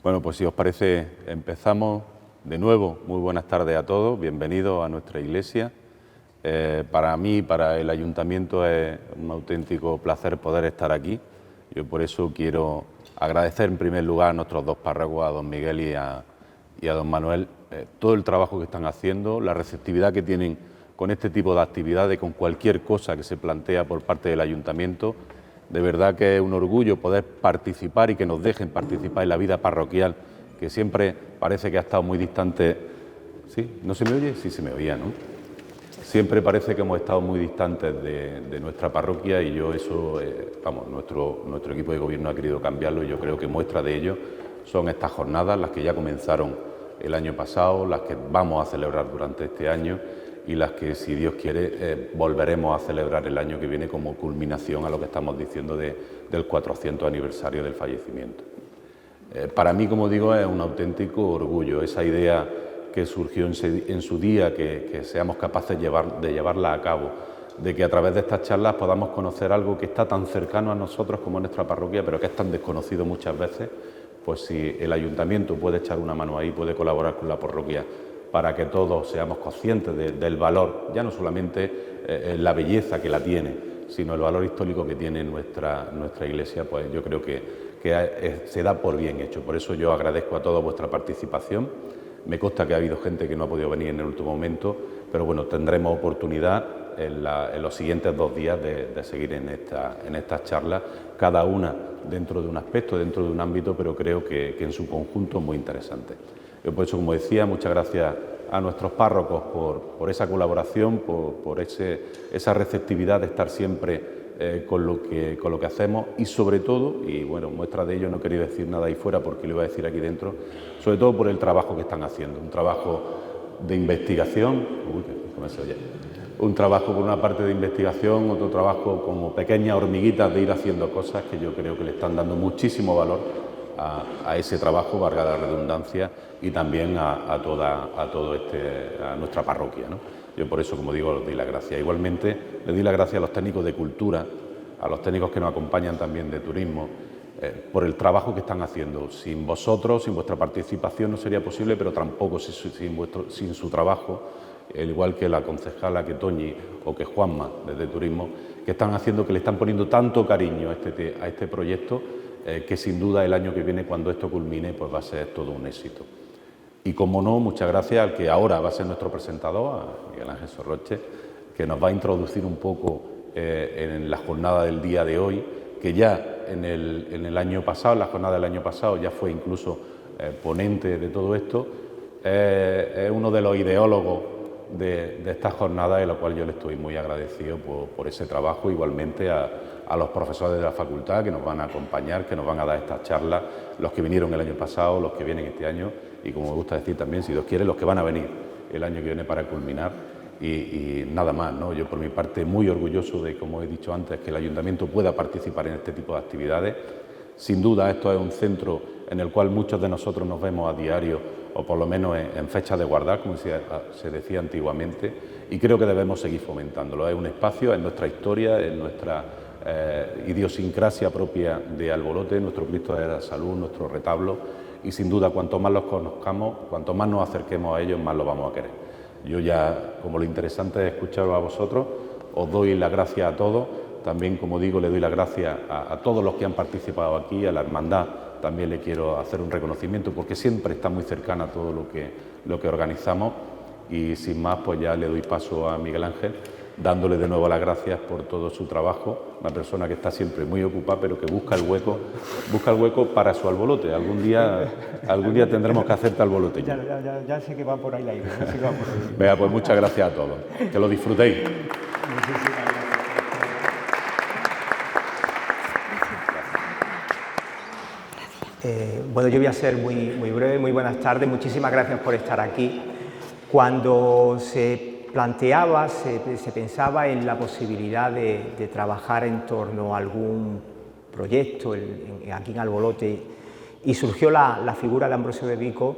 Bueno, pues si os parece, empezamos de nuevo. Muy buenas tardes a todos, bienvenidos a nuestra iglesia. Para mí, para el Ayuntamiento, es un auténtico placer poder estar aquí. Yo por eso quiero agradecer en primer lugar a nuestros dos párrocos, a don Miguel y a don Manuel, todo el trabajo que están haciendo, la receptividad que tienen con este tipo de actividades, con cualquier cosa que se plantea por parte del Ayuntamiento. De verdad que es un orgullo poder participar y que nos dejen participar en la vida parroquial, que siempre parece que ha estado muy distante. ¿Sí? ¿No se me oye? Sí, se me oía, ¿no? Siempre parece que hemos estado muy distantes de nuestra parroquia y yo eso, nuestro equipo de gobierno ha querido cambiarlo y yo creo que muestra de ello son estas jornadas, las que ya comenzaron el año pasado, las que vamos a celebrar durante este año y las que, si Dios quiere, volveremos a celebrar el año que viene como culminación a lo que estamos diciendo del 400 aniversario del fallecimiento. Para mí, como digo, es un auténtico orgullo esa idea que surgió en su día, que seamos capaces de llevarla a cabo, de que a través de estas charlas podamos conocer algo que está tan cercano a nosotros como nuestra parroquia, pero que es tan desconocido muchas veces. Pues si el Ayuntamiento puede echar una mano ahí, puede colaborar con la parroquia para que todos seamos conscientes del valor, ya no solamente la belleza que la tiene, sino el valor histórico que tiene nuestra iglesia, pues yo creo que se da por bien hecho. Por eso yo agradezco a todos vuestra participación. Me consta que ha habido gente que no ha podido venir en el último momento, pero bueno, tendremos oportunidad en los siguientes 2 días de seguir en estas charlas, cada una dentro de un aspecto, dentro de un ámbito, pero creo que en su conjunto es muy interesante. Yo por eso, como decía, muchas gracias a nuestros párrocos por esa colaboración, por esa receptividad de estar siempre con lo que hacemos y sobre todo, y bueno, muestra de ello, no quería decir nada ahí fuera porque lo iba a decir aquí dentro, sobre todo por el trabajo que están haciendo, un trabajo de investigación, un trabajo por una parte de investigación, otro trabajo como pequeñas hormiguitas de ir haciendo cosas que yo creo que le están dando muchísimo valor a ese trabajo, valga la redundancia, y también a nuestra parroquia, ¿no? Yo por eso, como digo, les doy las gracias. Igualmente, les doy las gracias a los técnicos de cultura, a los técnicos que nos acompañan también de turismo, por el trabajo que están haciendo. Sin vosotros, sin vuestra participación no sería posible, pero tampoco sin su trabajo, al igual que la concejala, que Toñi o que Juanma desde Turismo, que están haciendo, que le están poniendo tanto cariño a este proyecto, que sin duda el año que viene, cuando esto culmine, pues va a ser todo un éxito. Y como no, muchas gracias al que ahora va a ser nuestro presentador, a Miguel Ángel Sorroche, que nos va a introducir un poco en la jornada del día de hoy, que ya en el año pasado, en la jornada del año pasado, ya fue incluso ponente de todo esto. Es uno de los ideólogos de esta jornada, de lo cual yo le estoy muy agradecido por ese trabajo. Igualmente a los profesores de la facultad que nos van a acompañar, que nos van a dar estas charlas, los que vinieron el año pasado, los que vienen este año y, como me gusta decir también, si Dios quiere, los que van a venir el año que viene para culminar y nada más, ¿no? Yo por mi parte muy orgulloso de, como he dicho antes, que el Ayuntamiento pueda participar en este tipo de actividades. Sin duda esto es un centro en el cual muchos de nosotros nos vemos a diario o por lo menos en fechas de guardar, como se decía antiguamente, y creo que debemos seguir fomentándolo. Es un espacio, es nuestra historia, es nuestra idiosincrasia propia de Albolote, nuestro Cristo de la Salud, nuestro retablo, y sin duda cuanto más los conozcamos, cuanto más nos acerquemos a ellos, más los vamos a querer. Yo ya, como lo interesante es escucharos a vosotros, os doy las gracias a todos. También, como digo, le doy las gracias a todos los que han participado aquí, a la hermandad. También le quiero hacer un reconocimiento porque siempre está muy cercana a todo lo que organizamos. Y sin más, pues ya le doy paso a Miguel Ángel, dándole de nuevo las gracias por todo su trabajo. Una persona que está siempre muy ocupada, pero que busca el hueco para su albolote. Algún día tendremos que hacerte albolote. Ya sé que va por ahí la idea. Venga, pues muchas gracias a todos. Que lo disfrutéis. Bueno, yo voy a ser muy breve. Muy buenas tardes, muchísimas gracias por estar aquí. Cuando se planteaba, se pensaba en la posibilidad de trabajar en torno a algún proyecto aquí en Albolote y surgió la figura de Ambrosio de Vico,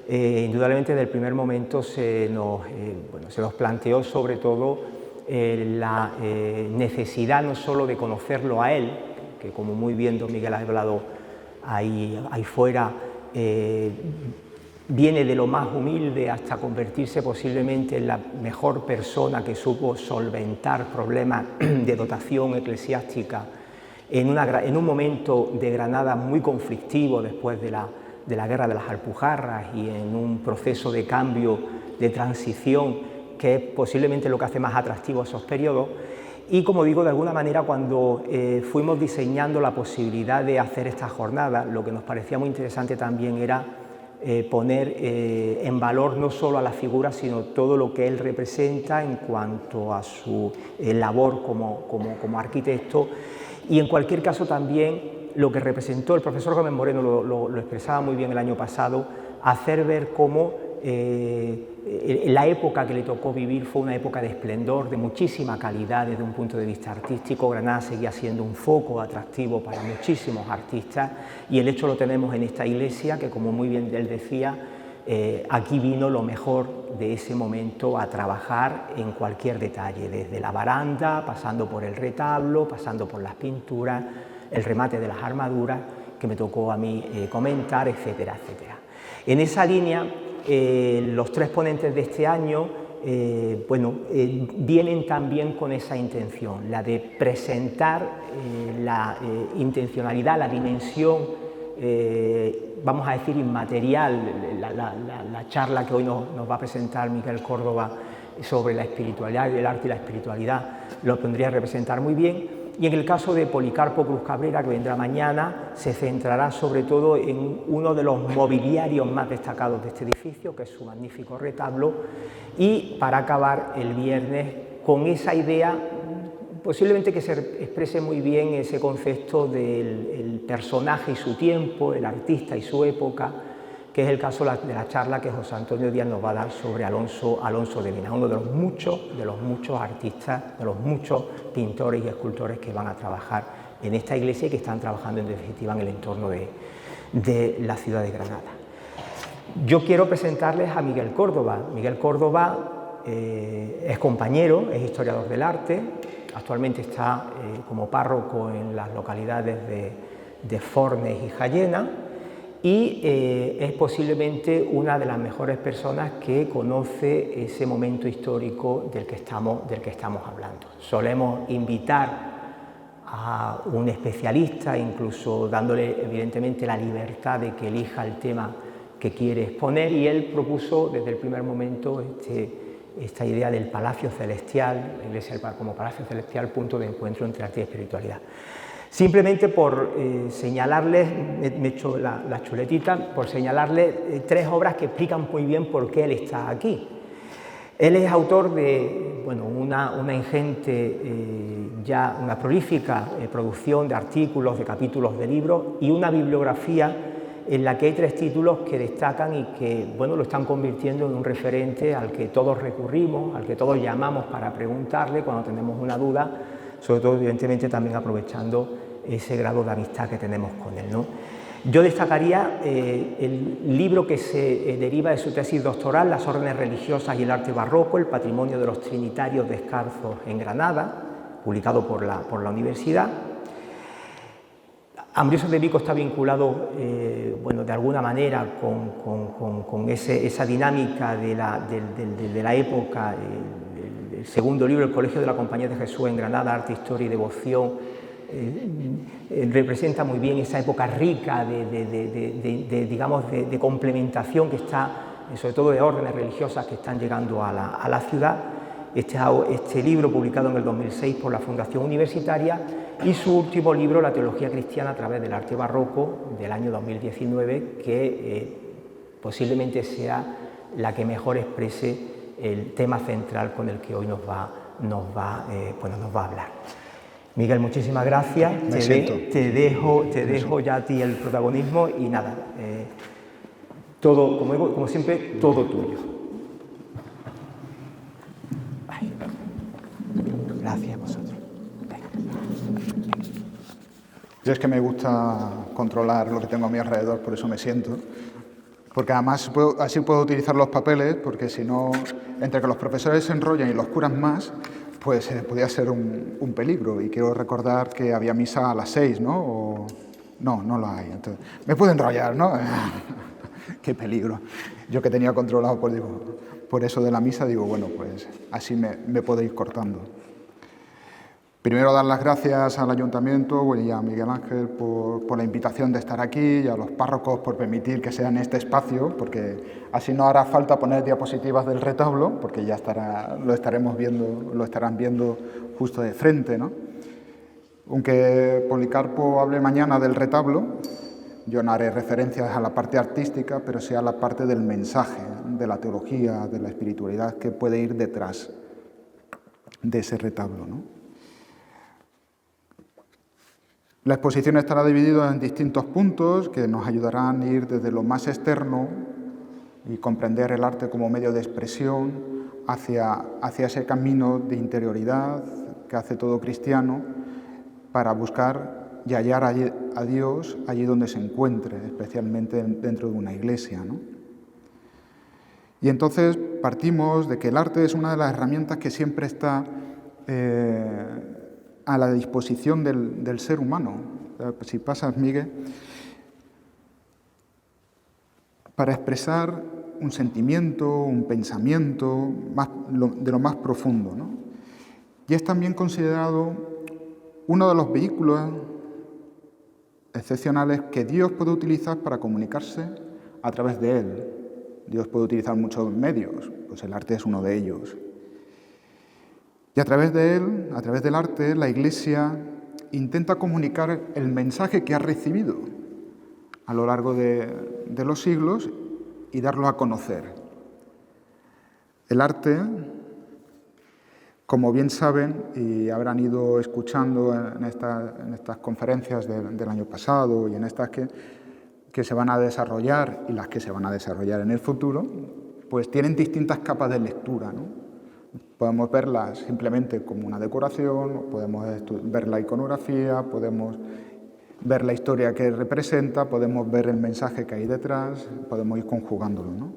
indudablemente desde el primer momento se nos planteó sobre todo la necesidad no solo de conocerlo a él, que como muy bien don Miguel ha hablado ahí fuera, viene de lo más humilde hasta convertirse posiblemente en la mejor persona que supo solventar problemas de dotación eclesiástica en un momento de Granada muy conflictivo después de la Guerra de las Alpujarras y en un proceso de cambio, de transición, que es posiblemente lo que hace más atractivo esos periodos. Y como digo, de alguna manera, cuando fuimos diseñando la posibilidad de hacer esta jornada, lo que nos parecía muy interesante también era poner en valor no solo a la figura, sino todo lo que él representa en cuanto a su labor como arquitecto, y en cualquier caso también lo que representó el profesor Gómez Moreno, lo expresaba muy bien el año pasado, hacer ver cómo la época que le tocó vivir fue una época de esplendor, de muchísima calidad desde un punto de vista artístico. Granada seguía siendo un foco atractivo para muchísimos artistas, y el hecho lo tenemos en esta iglesia, que como muy bien él decía, aquí vino lo mejor de ese momento a trabajar en cualquier detalle, desde la baranda, pasando por el retablo, pasando por las pinturas, el remate de las armaduras, que me tocó a mí comentar, etcétera, etcétera. En esa línea, los tres ponentes de este año vienen también con esa intención, la de presentar la intencionalidad, la dimensión, vamos a decir, inmaterial. La charla que hoy nos va a presentar Miguel Córdoba sobre la espiritualidad, el arte y la espiritualidad, lo podría representar muy bien. Y en el caso de Policarpo Cruz Cabrera, que vendrá mañana, se centrará sobre todo en uno de los mobiliarios más destacados de este edificio, que es su magnífico retablo, y para acabar el viernes con esa idea, posiblemente que se exprese muy bien ese concepto del personaje y su tiempo, el artista y su época, que es el caso de la charla que José Antonio Díaz nos va a dar sobre Alonso de Mena, uno de los muchos artistas, de los muchos pintores y escultores que van a trabajar en esta iglesia y que están trabajando en definitiva en el entorno de la ciudad de Granada. Yo quiero presentarles a Miguel Córdoba. Miguel Córdoba es compañero, es historiador del arte, actualmente está como párroco en las localidades de Fornes y Jayena, y es posiblemente una de las mejores personas que conoce ese momento histórico del que estamos hablando. Solemos invitar a un especialista, incluso dándole evidentemente la libertad de que elija el tema que quiere exponer, y él propuso desde el primer momento esta idea del Palacio Celestial, la Iglesia como Palacio Celestial, punto de encuentro entre arte y espiritualidad. Simplemente por señalarles, me he hecho la chuletita, por señalarles tres obras que explican muy bien por qué él está aquí. Él es autor de una ingente, una prolífica producción de artículos, de capítulos de libros, y una bibliografía en la que hay tres títulos que destacan y que lo están convirtiendo en un referente al que todos recurrimos, al que todos llamamos para preguntarle cuando tenemos una duda, sobre todo evidentemente también aprovechando ese grado de amistad que tenemos con él, ¿no? Yo destacaría el libro que se deriva de su tesis doctoral, Las órdenes religiosas y el arte barroco, el patrimonio de los trinitarios descalzos en Granada, publicado por la universidad. Ambrosio de Vico está vinculado, de alguna manera con esa dinámica de la época. El segundo libro, El Colegio de la Compañía de Jesús en Granada, Arte, Historia y Devoción, representa muy bien esa época rica de complementación que está, sobre todo de órdenes religiosas que están llegando a la ciudad. Este libro, publicado en el 2006 por la Fundación Universitaria, y su último libro, La teología cristiana a través del arte barroco, del año 2019, que posiblemente sea la que mejor exprese el tema central con el que hoy nos va a hablar. Miguel, muchísimas gracias. Te dejo ya a ti el protagonismo y nada, todo, como siempre, todo tuyo. Gracias a vosotros. Yo es que me gusta controlar lo que tengo a mi alrededor, por eso me siento. Porque además así puedo utilizar los papeles, porque si no, entre que los profesores se enrollan y los curan más, pues podía ser un peligro. Y quiero recordar que había misa a las 6, ¿no? No lo hay. Entonces, me puedo enrollar, ¿no? qué peligro. Yo que tenía controlado por eso de la misa, digo, bueno, pues así me puedo ir cortando. Primero dar las gracias al Ayuntamiento y a Miguel Ángel por la invitación de estar aquí y a los párrocos por permitir que sea en este espacio, porque así no hará falta poner diapositivas del retablo, porque ya lo estarán viendo justo de frente, ¿no? Aunque Policarpo hable mañana del retablo, yo no haré referencias a la parte artística, pero sí a la parte del mensaje, de la teología, de la espiritualidad que puede ir detrás de ese retablo, ¿no? La exposición estará dividida en distintos puntos que nos ayudarán a ir desde lo más externo y comprender el arte como medio de expresión hacia ese camino de interioridad que hace todo cristiano para buscar y hallar a Dios allí donde se encuentre, especialmente dentro de una iglesia, ¿no? Y entonces partimos de que el arte es una de las herramientas que siempre está a la disposición del ser humano. Si pasas, Miguel, para expresar un sentimiento, un pensamiento de lo más profundo, ¿no? Y es también considerado uno de los vehículos excepcionales que Dios puede utilizar para comunicarse a través de él. Dios puede utilizar muchos medios, pues el arte es uno de ellos. Y a través de él, a través del arte, la Iglesia intenta comunicar el mensaje que ha recibido a lo largo de los siglos y darlo a conocer. El arte, como bien saben y habrán ido escuchando en estas conferencias del año pasado y en estas que se van a desarrollar y las que se van a desarrollar en el futuro, pues tienen distintas capas de lectura, ¿no? Podemos verlas simplemente como una decoración, podemos ver la iconografía, podemos ver la historia que representa, podemos ver el mensaje que hay detrás, podemos ir conjugándolo, ¿no?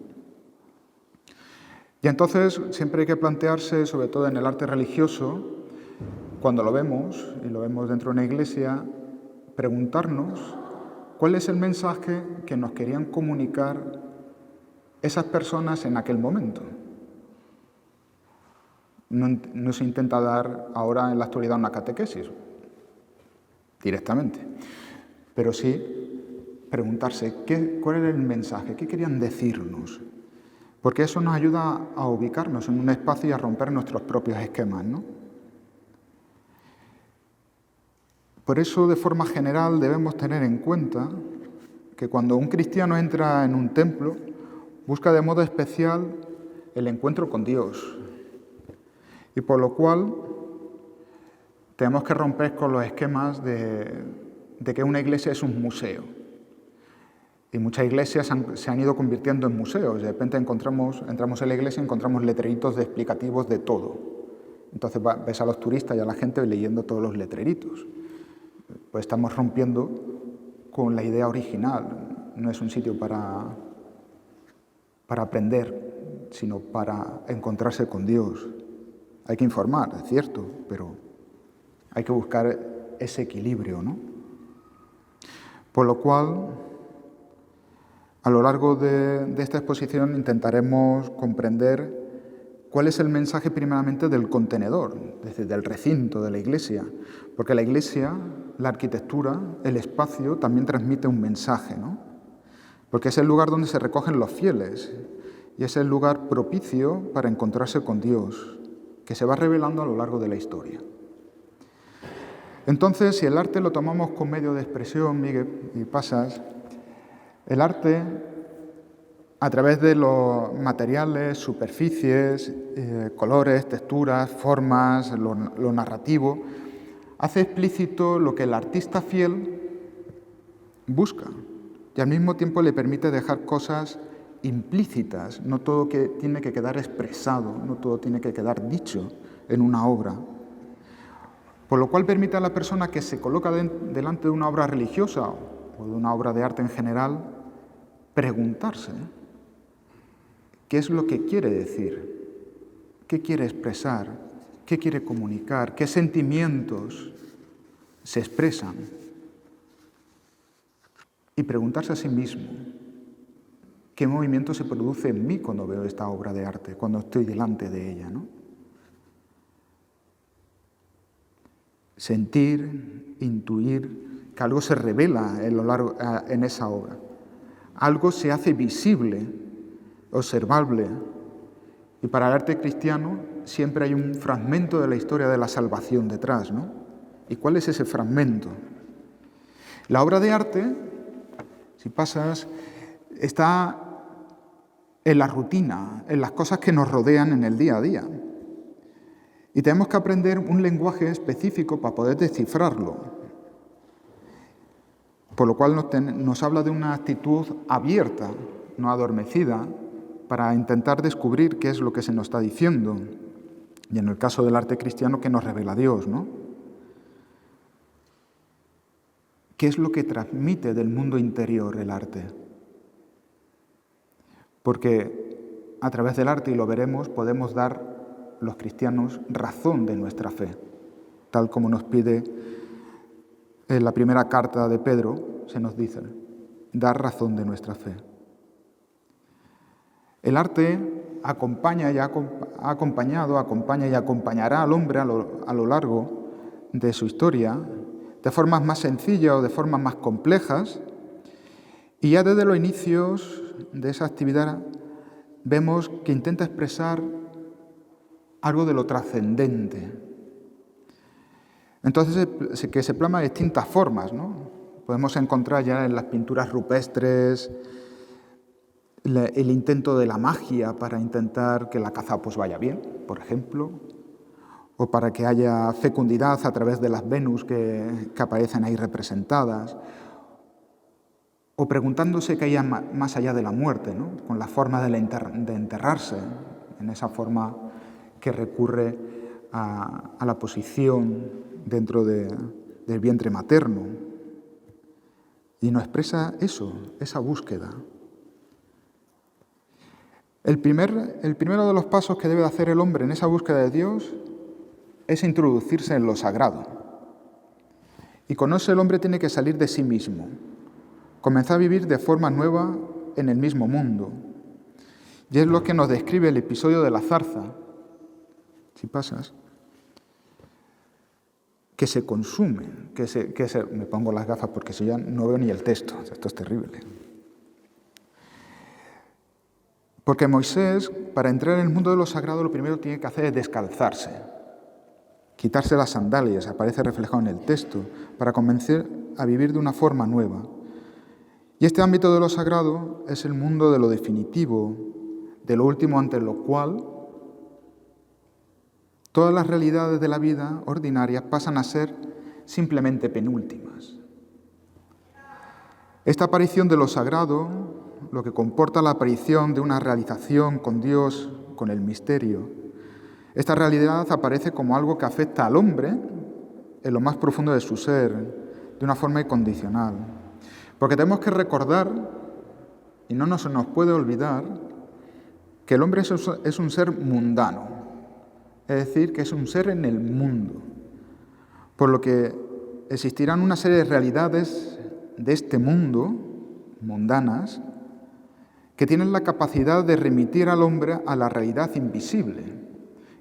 Y entonces siempre hay que plantearse, sobre todo en el arte religioso, cuando lo vemos, y lo vemos dentro de una iglesia, preguntarnos cuál es el mensaje que nos querían comunicar esas personas en aquel momento. No se intenta dar ahora en la actualidad una catequesis directamente, pero sí preguntarse cuál era el mensaje, qué querían decirnos, porque eso nos ayuda a ubicarnos en un espacio y a romper nuestros propios esquemas, ¿no? Por eso, de forma general, debemos tener en cuenta que cuando un cristiano entra en un templo, busca de modo especial el encuentro con Dios. Y por lo cual tenemos que romper con los esquemas de que una iglesia es un museo. Y muchas iglesias se han ido convirtiendo en museos. De repente entramos en la iglesia y encontramos letreritos explicativos de todo. Entonces ves a los turistas y a la gente leyendo todos los letreritos. Pues estamos rompiendo con la idea original. No es un sitio para aprender, sino para encontrarse con Dios. Hay que informar, es cierto, pero hay que buscar ese equilibrio, ¿no? Por lo cual, a lo largo de esta exposición intentaremos comprender cuál es el mensaje primeramente del contenedor, es decir, del recinto de la iglesia, porque la iglesia, la arquitectura, el espacio también transmite un mensaje, ¿no? Porque es el lugar donde se recogen los fieles y es el lugar propicio para encontrarse con Dios, que se va revelando a lo largo de la historia. Entonces, si el arte lo tomamos como medio de expresión, Miguel, y pasas, el arte, a través de los materiales, superficies, colores, texturas, formas, lo narrativo, hace explícito lo que el artista fiel busca y al mismo tiempo le permite dejar cosas implícitas, no todo que tiene que quedar expresado, no todo tiene que quedar dicho en una obra. Por lo cual permite a la persona que se coloca delante de una obra religiosa o de una obra de arte en general, preguntarse qué es lo que quiere decir, qué quiere expresar, qué quiere comunicar, qué sentimientos se expresan. Y preguntarse a sí mismo, ¿Qué movimiento se produce en mí cuando veo esta obra de arte, cuando estoy delante de ella, ¿no? Sentir, intuir que algo se revela en esa obra. Algo se hace visible, observable. Y para el arte cristiano siempre hay un fragmento de la historia de la salvación detrás, ¿no? ¿Y cuál es ese fragmento? La obra de arte, si pasas, está en la rutina, en las cosas que nos rodean en el día a día. Y tenemos que aprender un lenguaje específico para poder descifrarlo. Por lo cual nos habla de una actitud abierta, no adormecida, para intentar descubrir qué es lo que se nos está diciendo. Y en el caso del arte cristiano, ¿qué nos revela Dios, no? ¿Qué es lo que transmite del mundo interior el arte? Porque a través del arte, y lo veremos, podemos dar los cristianos razón de nuestra fe, tal como nos pide en la primera carta de Pedro, se nos dice, dar razón de nuestra fe. El arte acompaña y ha acompañado, acompaña y acompañará al hombre a lo largo de su historia, de formas más sencillas o de formas más complejas, y ya desde los inicios de esa actividad vemos que intenta expresar algo de lo trascendente. Entonces, que se plasma de distintas formas, ¿no? Podemos encontrar ya en las pinturas rupestres el intento de la magia para intentar que la caza pues vaya bien, por ejemplo, o para que haya fecundidad a través de las Venus que aparecen ahí representadas, o preguntándose qué hay más allá de la muerte, ¿no? Con la forma de enterrarse, en esa forma que recurre a la posición dentro del vientre materno. Y nos expresa eso, esa búsqueda. El primero de los pasos que debe hacer el hombre en esa búsqueda de Dios es introducirse en lo sagrado. Y con eso el hombre tiene que salir de sí mismo, comenzar a vivir de forma nueva en el mismo mundo. Y es lo que nos describe el episodio de la zarza, si pasas, que se consume, me pongo las gafas porque si ya no veo ni el texto, esto es terrible. Porque Moisés, para entrar en el mundo de lo sagrado, lo primero que tiene que hacer es descalzarse, quitarse las sandalias, aparece reflejado en el texto, para comenzar a vivir de una forma nueva. Y este ámbito de lo sagrado es el mundo de lo definitivo, de lo último ante lo cual todas las realidades de la vida ordinaria pasan a ser simplemente penúltimas. Esta aparición de lo sagrado, lo que comporta la aparición de una realización con Dios, con el misterio, esta realidad aparece como algo que afecta al hombre en lo más profundo de su ser, de una forma incondicional. Porque tenemos que recordar, y no nos puede olvidar, que el hombre es un ser mundano, es decir, que es un ser en el mundo, por lo que existirán una serie de realidades de este mundo, mundanas, que tienen la capacidad de remitir al hombre a la realidad invisible,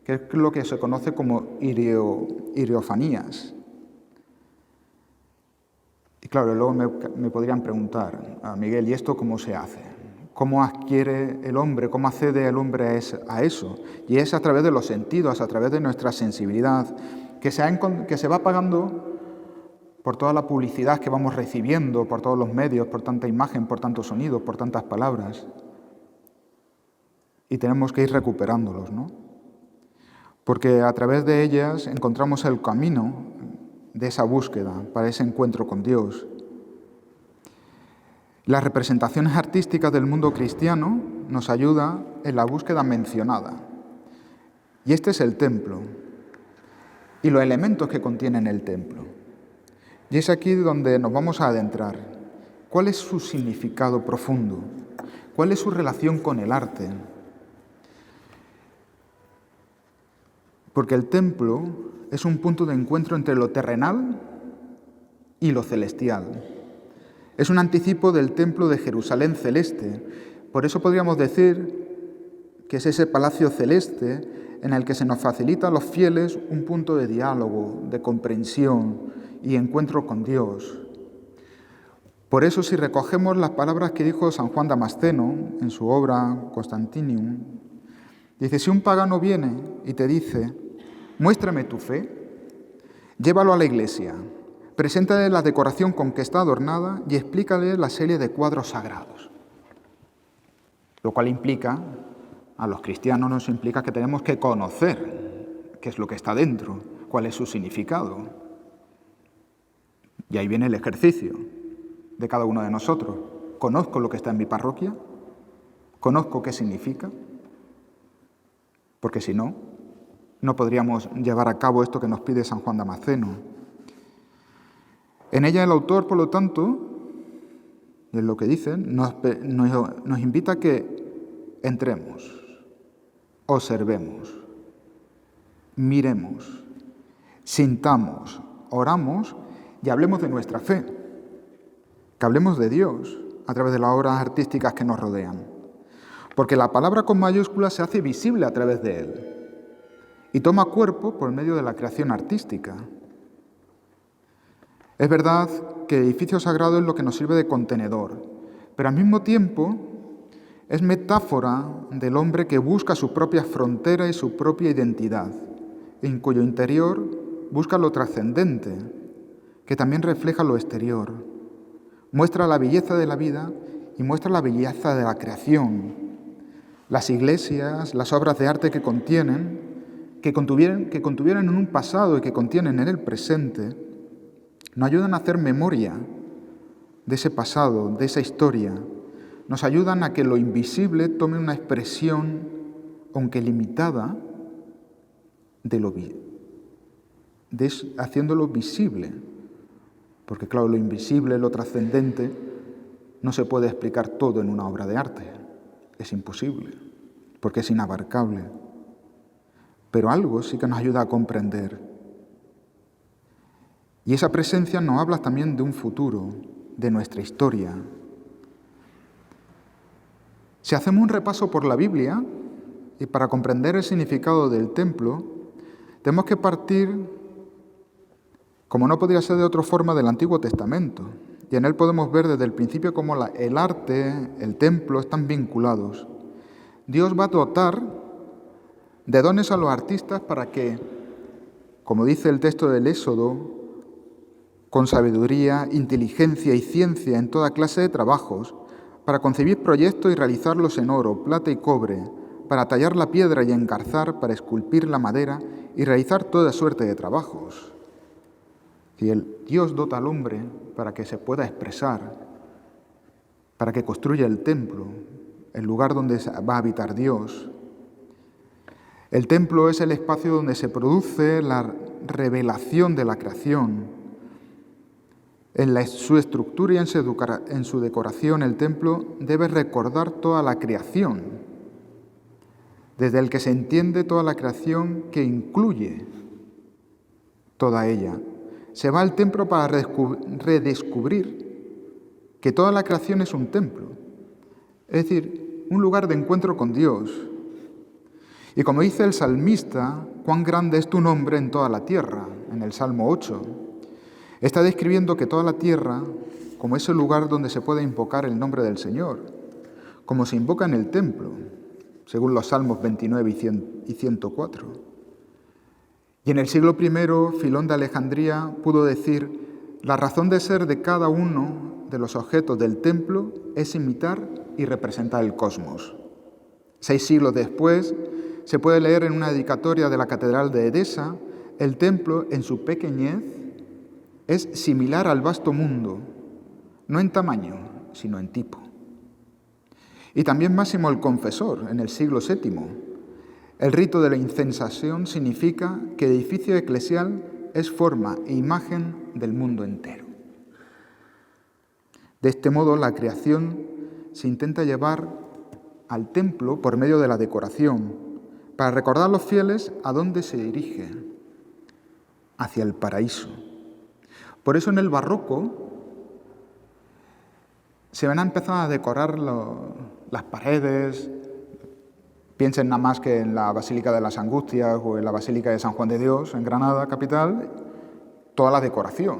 que es lo que se conoce como iriofanías. Y claro, luego me podrían preguntar, Miguel, ¿y esto cómo se hace? ¿Cómo adquiere el hombre, cómo accede el hombre a eso? Y es a través de los sentidos, a través de nuestra sensibilidad, que se va apagando por toda la publicidad que vamos recibiendo, por todos los medios, por tanta imagen, por tantos sonidos, por tantas palabras. Y tenemos que ir recuperándolos, ¿no? Porque a través de ellas encontramos el camino de esa búsqueda, para ese encuentro con Dios. Las representaciones artísticas del mundo cristiano nos ayudan en la búsqueda mencionada. Y este es el templo y los elementos que contienen el templo. Y es aquí donde nos vamos a adentrar. ¿Cuál es su significado profundo? ¿Cuál es su relación con el arte? Porque el templo es un punto de encuentro entre lo terrenal y lo celestial. Es un anticipo del templo de Jerusalén celeste, Por eso podríamos decir que es ese palacio celeste en el que se nos facilita a los fieles un punto de diálogo, de comprensión y encuentro con Dios. Por eso, si recogemos las palabras que dijo San Juan Damasceno en su obra Constantinium, dice: si un pagano viene y te dice, muéstrame tu fe, llévalo a la iglesia, preséntale la decoración con que está adornada y explícale la serie de cuadros sagrados. Lo cual implica, a los cristianos nos implica que tenemos que conocer qué es lo que está dentro, cuál es su significado. Y ahí viene el ejercicio de cada uno de nosotros. ¿Conozco lo que está en mi parroquia? ¿Conozco qué significa? Porque si no, no podríamos llevar a cabo esto que nos pide San Juan Damasceno. En ella el autor, por lo tanto, y en lo que dice, nos invita a que entremos, observemos, miremos, sintamos, oramos y hablemos de nuestra fe, que hablemos de Dios a través de las obras artísticas que nos rodean. Porque la palabra con mayúsculas se hace visible a través de Él y toma cuerpo por medio de la creación artística. Es verdad que el edificio sagrado es lo que nos sirve de contenedor, pero al mismo tiempo es metáfora del hombre que busca su propia frontera y su propia identidad, en cuyo interior busca lo trascendente, que también refleja lo exterior. Muestra la belleza de la vida y muestra la belleza de la creación. Las iglesias, las obras de arte que contuvieron en un pasado y que contienen en el presente, nos ayudan a hacer memoria de ese pasado, de esa historia. Nos ayudan a que lo invisible tome una expresión, aunque limitada, haciéndolo visible. Porque claro, lo invisible, lo trascendente, no se puede explicar todo en una obra de arte. Es imposible, porque es inabarcable. Pero algo sí que nos ayuda a comprender. Y esa presencia nos habla también de un futuro, de nuestra historia. Si hacemos un repaso por la Biblia, y para comprender el significado del templo, tenemos que partir, como no podría ser de otra forma, del Antiguo Testamento. Y en él podemos ver desde el principio cómo el arte, el templo, están vinculados. Dios va a dotar de dones a los artistas para que, como dice el texto del Éxodo, con sabiduría, inteligencia y ciencia en toda clase de trabajos, para concebir proyectos y realizarlos en oro, plata y cobre, para tallar la piedra y engarzar, para esculpir la madera y realizar toda suerte de trabajos. Y Dios dota al hombre para que se pueda expresar, para que construya el templo, el lugar donde va a habitar Dios. El templo es el espacio donde se produce la revelación de la creación. En su estructura y en su decoración, el templo debe recordar toda la creación, desde el que se entiende toda la creación que incluye toda ella. Se va al templo para redescubrir que toda la creación es un templo, es decir, un lugar de encuentro con Dios. Y como dice el salmista, cuán grande es tu nombre en toda la tierra, en el Salmo 8. Está describiendo que toda la tierra, como ese lugar donde se puede invocar el nombre del Señor, como se invoca en el templo, según los Salmos 29 y 104. Y en el siglo I, Filón de Alejandría pudo decir: la razón de ser de cada uno de los objetos del templo es imitar y representar el cosmos. 6 siglos después, se puede leer en una dedicatoria de la Catedral de Edesa: el templo, en su pequeñez, es similar al vasto mundo, no en tamaño, sino en tipo. Y también Máximo el Confesor, en el siglo VII. El rito de la incensación significa que el edificio eclesial es forma e imagen del mundo entero. De este modo, la creación se intenta llevar al templo por medio de la decoración, para recordar a los fieles a dónde se dirige, hacia el paraíso. Por eso en el barroco se van a empezar a decorar las paredes. Piensen nada más que en la Basílica de las Angustias o en la Basílica de San Juan de Dios, en Granada, capital, toda la decoración.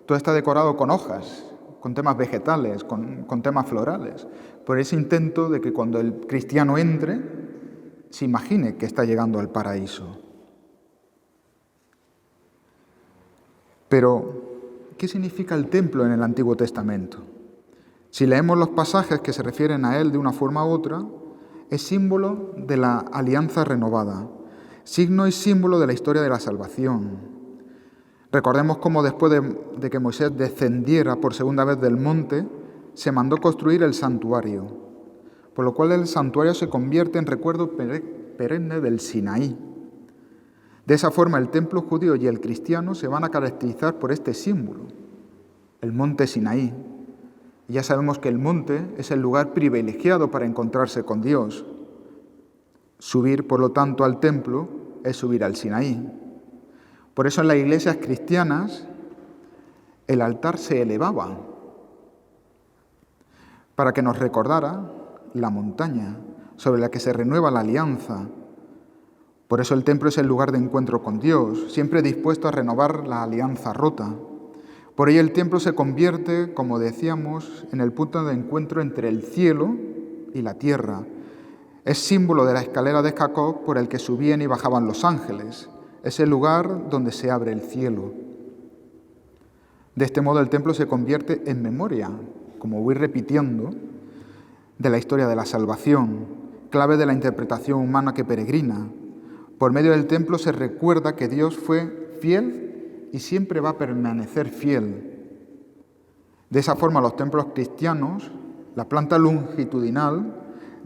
Todo está decorado con hojas, con temas vegetales, con temas florales, por ese intento de que cuando el cristiano entre, se imagine que está llegando al paraíso. Pero, ¿qué significa el templo en el Antiguo Testamento? Si leemos los pasajes que se refieren a él de una forma u otra, es símbolo de la alianza renovada, signo y símbolo de la historia de la salvación. Recordemos cómo después de que Moisés descendiera por segunda vez del monte, se mandó construir el santuario, por lo cual el santuario se convierte en recuerdo perenne del Sinaí. De esa forma, el templo judío y el cristiano se van a caracterizar por este símbolo, el monte Sinaí. Y ya sabemos que el monte es el lugar privilegiado para encontrarse con Dios. Subir, por lo tanto, al templo es subir al Sinaí. Por eso en las iglesias cristianas el altar se elevaba para que nos recordara la montaña sobre la que se renueva la alianza. Por eso el templo es el lugar de encuentro con Dios, siempre dispuesto a renovar la alianza rota. Por ello el templo se convierte, como decíamos, en el punto de encuentro entre el cielo y la tierra. Es símbolo de la escalera de Jacob por el que subían y bajaban los ángeles. Es el lugar donde se abre el cielo. De este modo el templo se convierte en memoria, como voy repitiendo, de la historia de la salvación, clave de la interpretación humana que peregrina. Por medio del templo se recuerda que Dios fue fiel y siempre va a permanecer fiel. De esa forma, los templos cristianos, la planta longitudinal,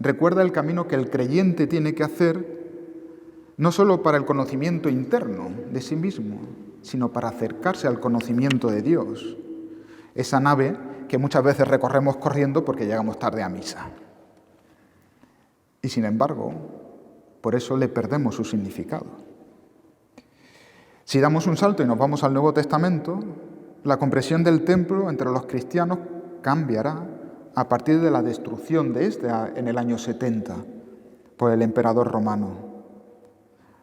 recuerda el camino que el creyente tiene que hacer, no solo para el conocimiento interno de sí mismo, sino para acercarse al conocimiento de Dios. Esa nave que muchas veces recorremos corriendo porque llegamos tarde a misa. Y sin embargo, por eso le perdemos su significado. Si damos un salto y nos vamos al Nuevo Testamento, la comprensión del templo entre los cristianos cambiará a partir de la destrucción de este en el año 70 por el emperador romano.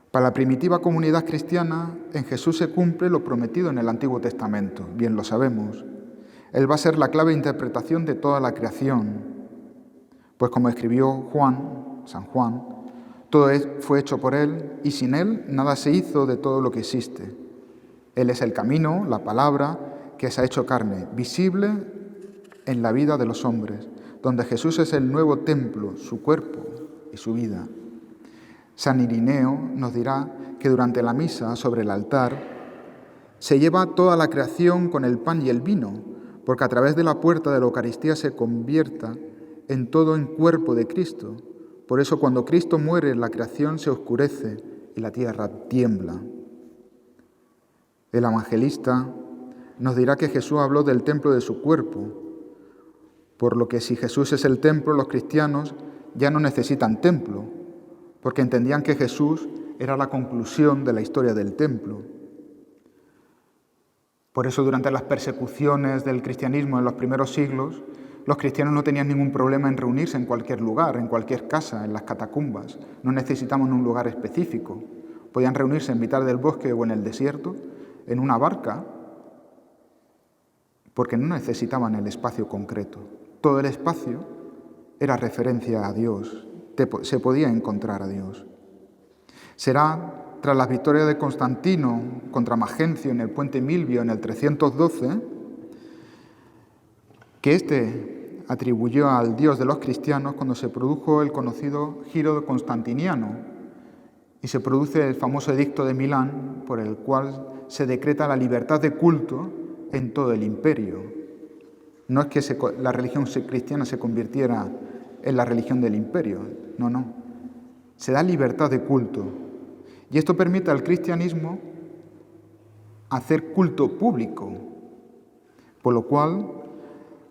Para la primitiva comunidad cristiana, en Jesús se cumple lo prometido en el Antiguo Testamento, bien lo sabemos. Él va a ser la clave de interpretación de toda la creación, pues como escribió San Juan, todo fue hecho por Él y sin Él nada se hizo de todo lo que existe. Él es el camino, la palabra, que se ha hecho carne, visible en la vida de los hombres, donde Jesús es el nuevo templo, su cuerpo y su vida. San Irineo nos dirá que durante la misa sobre el altar se lleva toda la creación con el pan y el vino, porque a través de la puerta de la Eucaristía se convierta en todo en cuerpo de Cristo. Por eso cuando Cristo muere, la creación se oscurece y la tierra tiembla. El evangelista nos dirá que Jesús habló del templo de su cuerpo, por lo que si Jesús es el templo, los cristianos ya no necesitan templo, porque entendían que Jesús era la conclusión de la historia del templo. Por eso durante las persecuciones del cristianismo en los primeros siglos, los cristianos no tenían ningún problema en reunirse en cualquier lugar, en cualquier casa, en las catacumbas. No necesitaban un lugar específico. Podían reunirse en mitad del bosque o en el desierto, en una barca, porque no necesitaban el espacio concreto. Todo el espacio era referencia a Dios. Se podía encontrar a Dios. Será tras las victorias de Constantino contra Magencio en el puente Milvio en el 312, que éste atribuyó al Dios de los cristianos cuando se produjo el conocido Giro Constantiniano y se produce el famoso Edicto de Milán por el cual se decreta la libertad de culto en todo el imperio. No es que la religión cristiana se convirtiera en la religión del imperio, no. Se da libertad de culto y esto permite al cristianismo hacer culto público, por lo cual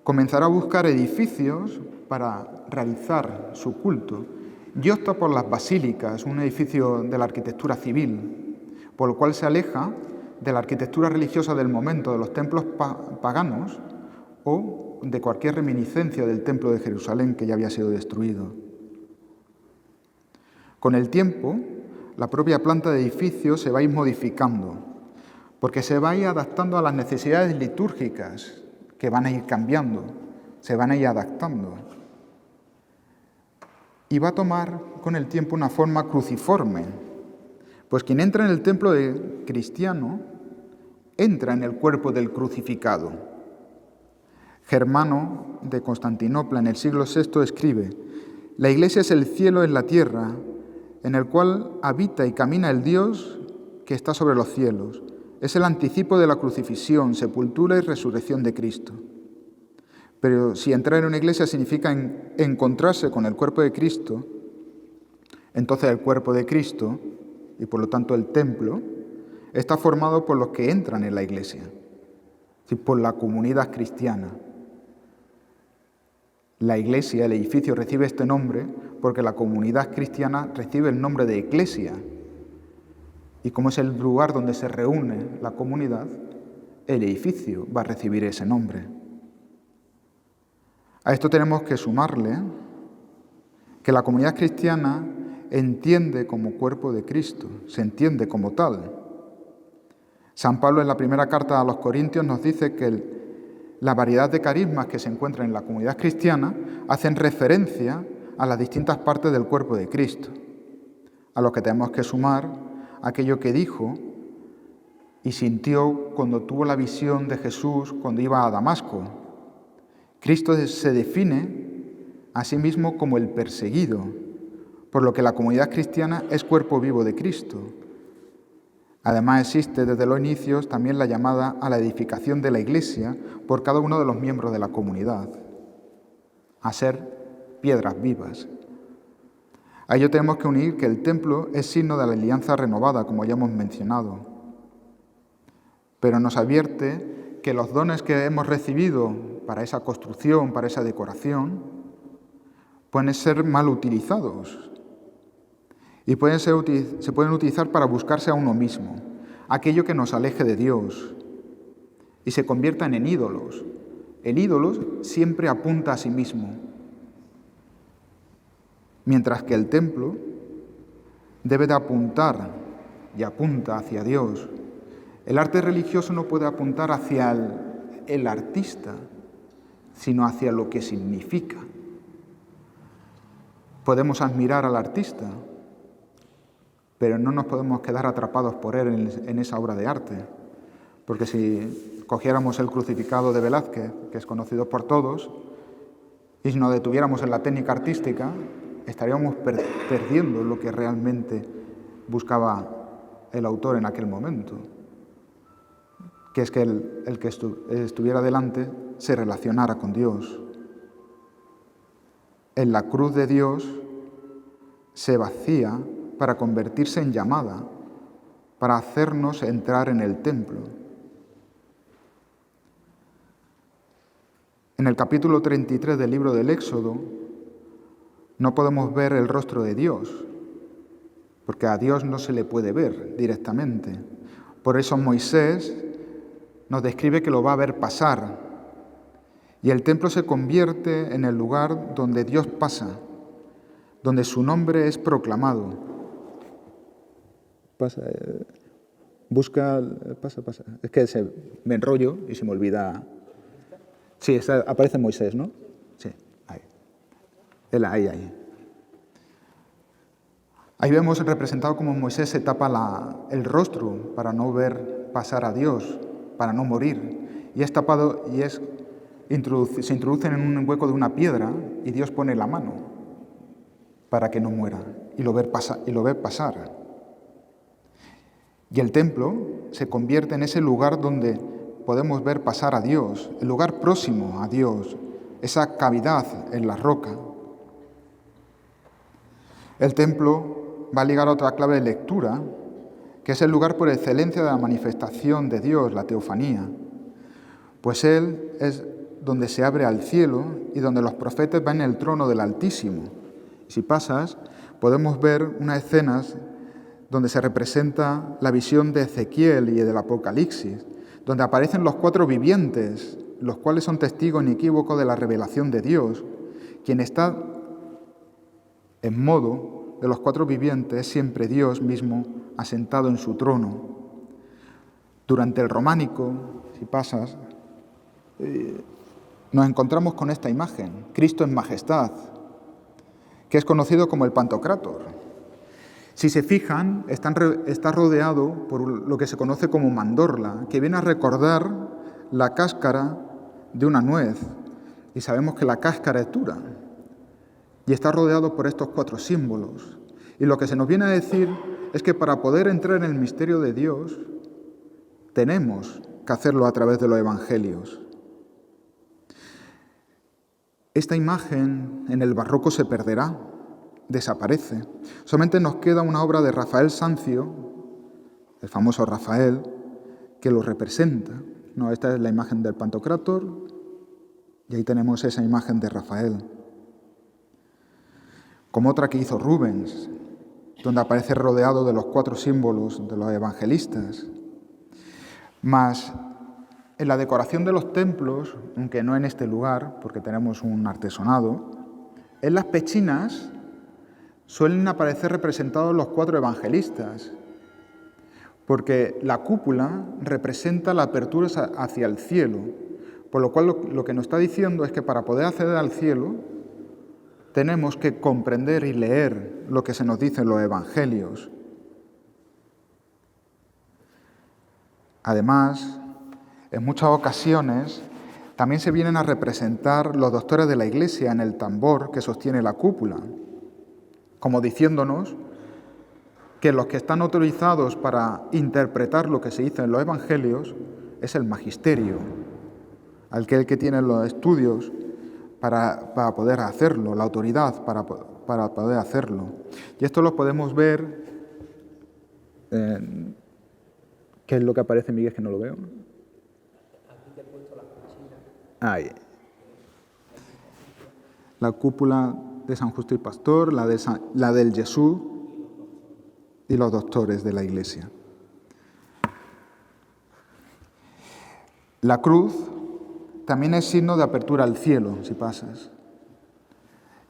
comenzará a buscar edificios para realizar su culto y opta por las basílicas, un edificio de la arquitectura civil, por lo cual se aleja de la arquitectura religiosa del momento, de los templos paganos o de cualquier reminiscencia del templo de Jerusalén que ya había sido destruido. Con el tiempo, la propia planta de edificio se va a ir modificando, porque se va a ir adaptando a las necesidades litúrgicas que van a ir cambiando, se van a ir adaptando. Y va a tomar con el tiempo una forma cruciforme, pues quien entra en el templo cristiano entra en el cuerpo del crucificado. Germano de Constantinopla en el siglo VI escribe: «La Iglesia es el cielo en la tierra, en el cual habita y camina el Dios que está sobre los cielos. Es el anticipo de la crucifixión, sepultura y resurrección de Cristo». Pero si entrar en una iglesia significa encontrarse con el cuerpo de Cristo, entonces el cuerpo de Cristo, y por lo tanto el templo, está formado por los que entran en la iglesia, es decir, por la comunidad cristiana. La iglesia, el edificio, recibe este nombre porque la comunidad cristiana recibe el nombre de iglesia. Y como es el lugar donde se reúne la comunidad, el edificio va a recibir ese nombre. A esto tenemos que sumarle que la comunidad cristiana entiende como cuerpo de Cristo, se entiende como tal. San Pablo en la primera carta a los Corintios nos dice que la variedad de carismas que se encuentran en la comunidad cristiana hacen referencia a las distintas partes del cuerpo de Cristo, a lo que tenemos que sumar aquello que dijo y sintió cuando tuvo la visión de Jesús cuando iba a Damasco. Cristo se define a sí mismo como el perseguido, por lo que la comunidad cristiana es cuerpo vivo de Cristo. Además existe desde los inicios también la llamada a la edificación de la Iglesia por cada uno de los miembros de la comunidad, a ser piedras vivas. A ello tenemos que unir que el templo es signo de la alianza renovada, como ya hemos mencionado, pero nos advierte que los dones que hemos recibido para esa construcción, para esa decoración, pueden ser mal utilizados. Y se pueden utilizar para buscarse a uno mismo, aquello que nos aleje de Dios, y se conviertan en ídolos. El ídolo siempre apunta a sí mismo, mientras que el templo debe de apuntar y apunta hacia Dios. El arte religioso no puede apuntar hacia el artista, sino hacia lo que significa. Podemos admirar al artista, pero no nos podemos quedar atrapados por él en esa obra de arte, porque si cogiéramos el crucificado de Velázquez, que es conocido por todos, y si nos detuviéramos en la técnica artística, estaríamos perdiendo lo que realmente buscaba el autor en aquel momento, que es que el que estuviera delante se relacionara con Dios. En la cruz de Dios se vacía para convertirse en llamada, para hacernos entrar en el templo. En el capítulo 33 del libro del Éxodo no podemos ver el rostro de Dios, porque a Dios no se le puede ver directamente. Por eso Moisés nos describe que lo va a ver pasar, y el templo se convierte en el lugar donde Dios pasa, donde su nombre es proclamado. Pasa. Es que me enrollo y se me olvida. Sí, aparece Moisés, ¿no? Sí, ahí. Ahí. Ahí vemos representado cómo Moisés se tapa el rostro para no ver pasar a Dios, para no morir. Y es tapado y se introducen en un hueco de una piedra y Dios pone la mano para que no muera y lo ve pasar. Y el templo se convierte en ese lugar donde podemos ver pasar a Dios, el lugar próximo a Dios, esa cavidad en la roca. El templo va a ligar a otra clave de lectura, que es el lugar por excelencia de la manifestación de Dios, la teofanía, pues Él es donde se abre al cielo y donde los profetas ven el trono del Altísimo. Si pasas, podemos ver unas escenas donde se representa la visión de Ezequiel y del Apocalipsis, donde aparecen los 4 vivientes los cuales son testigos inequívocos de la revelación de Dios, quien está en modo de los cuatro vivientes, es siempre Dios mismo asentado en su trono. Durante el románico, si pasas, nos encontramos con esta imagen, Cristo en majestad, que es conocido como el Pantocrátor. Si se fijan, está rodeado por lo que se conoce como mandorla, que viene a recordar la cáscara de una nuez, y sabemos que la cáscara es dura, y está rodeado por estos cuatro símbolos. Y lo que se nos viene a decir es que para poder entrar en el misterio de Dios, tenemos que hacerlo a través de los evangelios. Esta imagen en el barroco se perderá, desaparece. Solamente nos queda una obra de Rafael Sanzio, el famoso Rafael, que lo representa. No, esta es la imagen del Pantocrátor y ahí tenemos esa imagen de Rafael. Como otra que hizo Rubens, donde aparece rodeado de los cuatro símbolos de los evangelistas. Mas en la decoración de los templos, aunque no en este lugar, porque tenemos un artesonado, en las pechinas suelen aparecer representados los cuatro evangelistas, porque la cúpula representa la apertura hacia el cielo, por lo cual lo que nos está diciendo es que para poder acceder al cielo tenemos que comprender y leer lo que se nos dice en los evangelios. Además, en muchas ocasiones también se vienen a representar los doctores de la Iglesia en el tambor que sostiene la cúpula, como diciéndonos que los que están autorizados para interpretar lo que se dice en los evangelios es el magisterio, aquel que tiene los estudios para poder hacerlo, la autoridad para poder hacerlo. Y esto lo podemos ver, ¿qué es lo que aparece, Miguel, que no lo veo? Ahí. La cúpula de San Justo y Pastor, la del Jesús y los doctores de la Iglesia. La cruz también es signo de apertura al cielo, si pasas.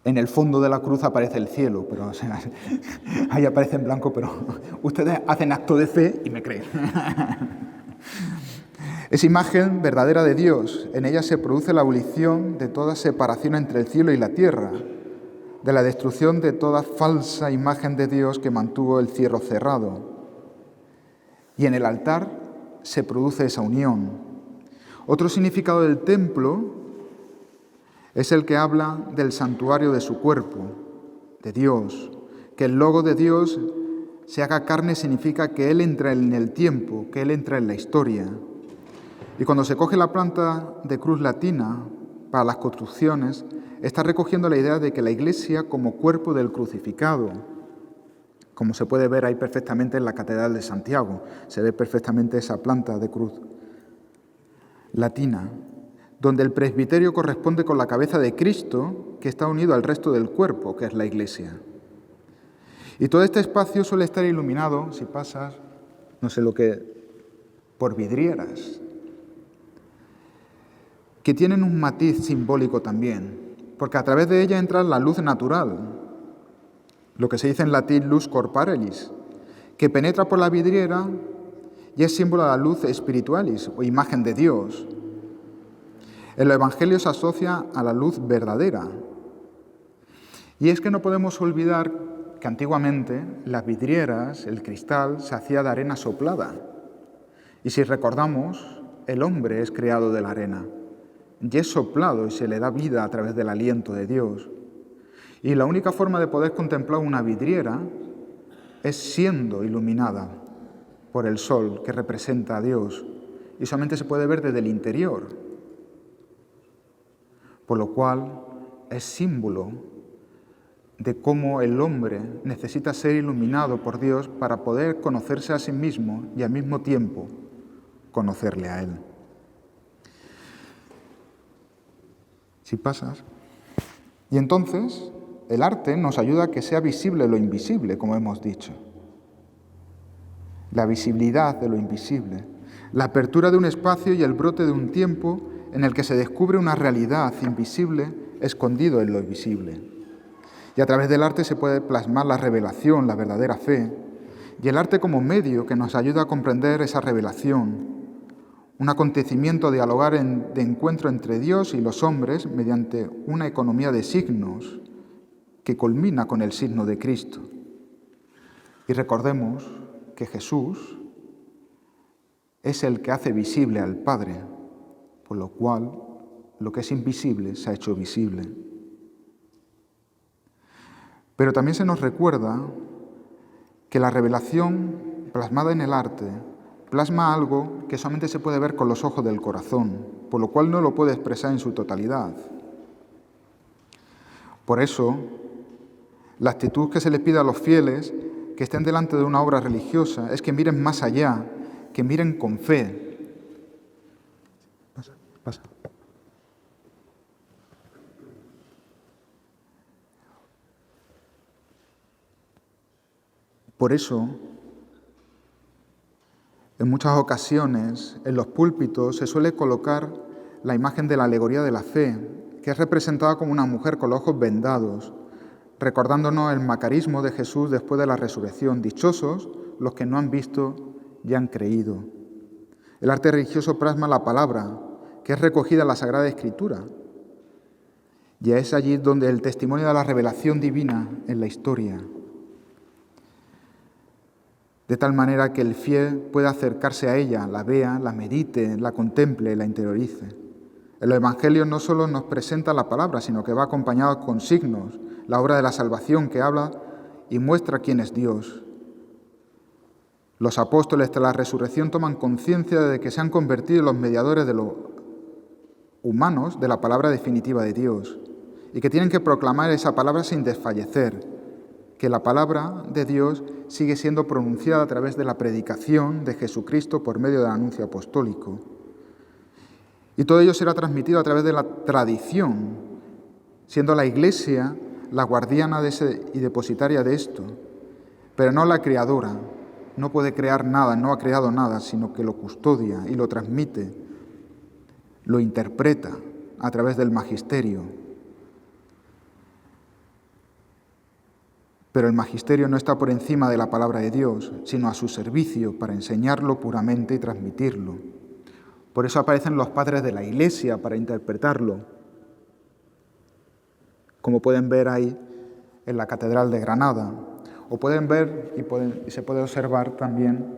En el fondo de la cruz aparece el cielo, pero o sea, ahí aparece en blanco, pero ustedes hacen acto de fe y me creen. Es imagen verdadera de Dios. En ella se produce la abolición de toda separación entre el cielo y la tierra, de la destrucción de toda falsa imagen de Dios que mantuvo el cielo cerrado. Y en el altar se produce esa unión. Otro significado del templo es el que habla del santuario de su cuerpo, de Dios. Que el logo de Dios se haga carne significa que Él entra en el tiempo, que Él entra en la historia. Y cuando se coge la planta de cruz latina para las construcciones, está recogiendo la idea de que la Iglesia como cuerpo del crucificado, como se puede ver ahí perfectamente en la Catedral de Santiago, se ve perfectamente esa planta de cruz latina, donde el presbiterio corresponde con la cabeza de Cristo, que está unido al resto del cuerpo, que es la Iglesia. Y todo este espacio suele estar iluminado, si pasas, no sé lo que, por vidrieras, que tienen un matiz simbólico también, porque a través de ella entra la luz natural, lo que se dice en latín lux corporelis, que penetra por la vidriera y es símbolo de la luz spiritualis, o imagen de Dios. En los evangelios se asocia a la luz verdadera. Y es que no podemos olvidar que antiguamente las vidrieras, el cristal, se hacía de arena soplada. Y si recordamos, el hombre es creado de la arena. Y es soplado y se le da vida a través del aliento de Dios. Y la única forma de poder contemplar una vidriera es siendo iluminada por el sol que representa a Dios. Y solamente se puede ver desde el interior. Por lo cual es símbolo de cómo el hombre necesita ser iluminado por Dios para poder conocerse a sí mismo y al mismo tiempo conocerle a Él. Si pasas. Y entonces el arte nos ayuda a que sea visible lo invisible, como hemos dicho. La visibilidad de lo invisible, la apertura de un espacio y el brote de un tiempo en el que se descubre una realidad invisible escondido en lo visible. Y a través del arte se puede plasmar la revelación, la verdadera fe, y el arte como medio que nos ayuda a comprender esa revelación, un acontecimiento de encuentro entre Dios y los hombres mediante una economía de signos que culmina con el signo de Cristo. Y recordemos que Jesús es el que hace visible al Padre, por lo cual lo que es invisible se ha hecho visible. Pero también se nos recuerda que la revelación plasmada en el arte plasma algo que solamente se puede ver con los ojos del corazón, por lo cual no lo puede expresar en su totalidad. Por eso, la actitud que se les pide a los fieles que estén delante de una obra religiosa es que miren más allá, que miren con fe. Pasa. Por eso, en muchas ocasiones, en los púlpitos se suele colocar la imagen de la alegoría de la fe, que es representada como una mujer con los ojos vendados, recordándonos el macarismo de Jesús después de la resurrección. Dichosos los que no han visto y han creído. El arte religioso plasma la palabra, que es recogida en la Sagrada Escritura, y es allí donde el testimonio de la revelación divina en la historia, de tal manera que el fiel pueda acercarse a ella, la vea, la medite, la contemple, la interiorice. El Evangelio no solo nos presenta la palabra, sino que va acompañado con signos, la obra de la salvación que habla y muestra quién es Dios. Los apóstoles tras la resurrección toman conciencia de que se han convertido en los mediadores de los humanos de la palabra definitiva de Dios y que tienen que proclamar esa palabra sin desfallecer, que la palabra de Dios sigue siendo pronunciada a través de la predicación de Jesucristo por medio del anuncio apostólico. Y todo ello será transmitido a través de la tradición, siendo la Iglesia la guardiana y depositaria de esto, pero no la creadora. No puede crear nada, no ha creado nada, sino que lo custodia y lo transmite, lo interpreta a través del magisterio. Pero el magisterio no está por encima de la palabra de Dios, sino a su servicio para enseñarlo puramente y transmitirlo. Por eso aparecen los padres de la Iglesia para interpretarlo, como pueden ver ahí en la Catedral de Granada, o pueden ver y se puede observar también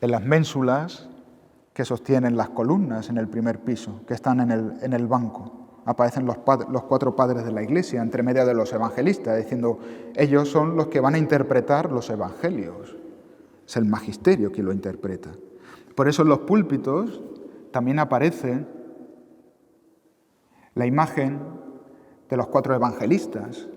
en las ménsulas que sostienen las columnas en el primer piso, que están en el banco. Aparecen los cuatro padres de la Iglesia, entre medio de los evangelistas, diciendo, ellos son los que van a interpretar los evangelios. Es el magisterio quien lo interpreta. Por eso en los púlpitos también aparece la imagen de los cuatro evangelistas,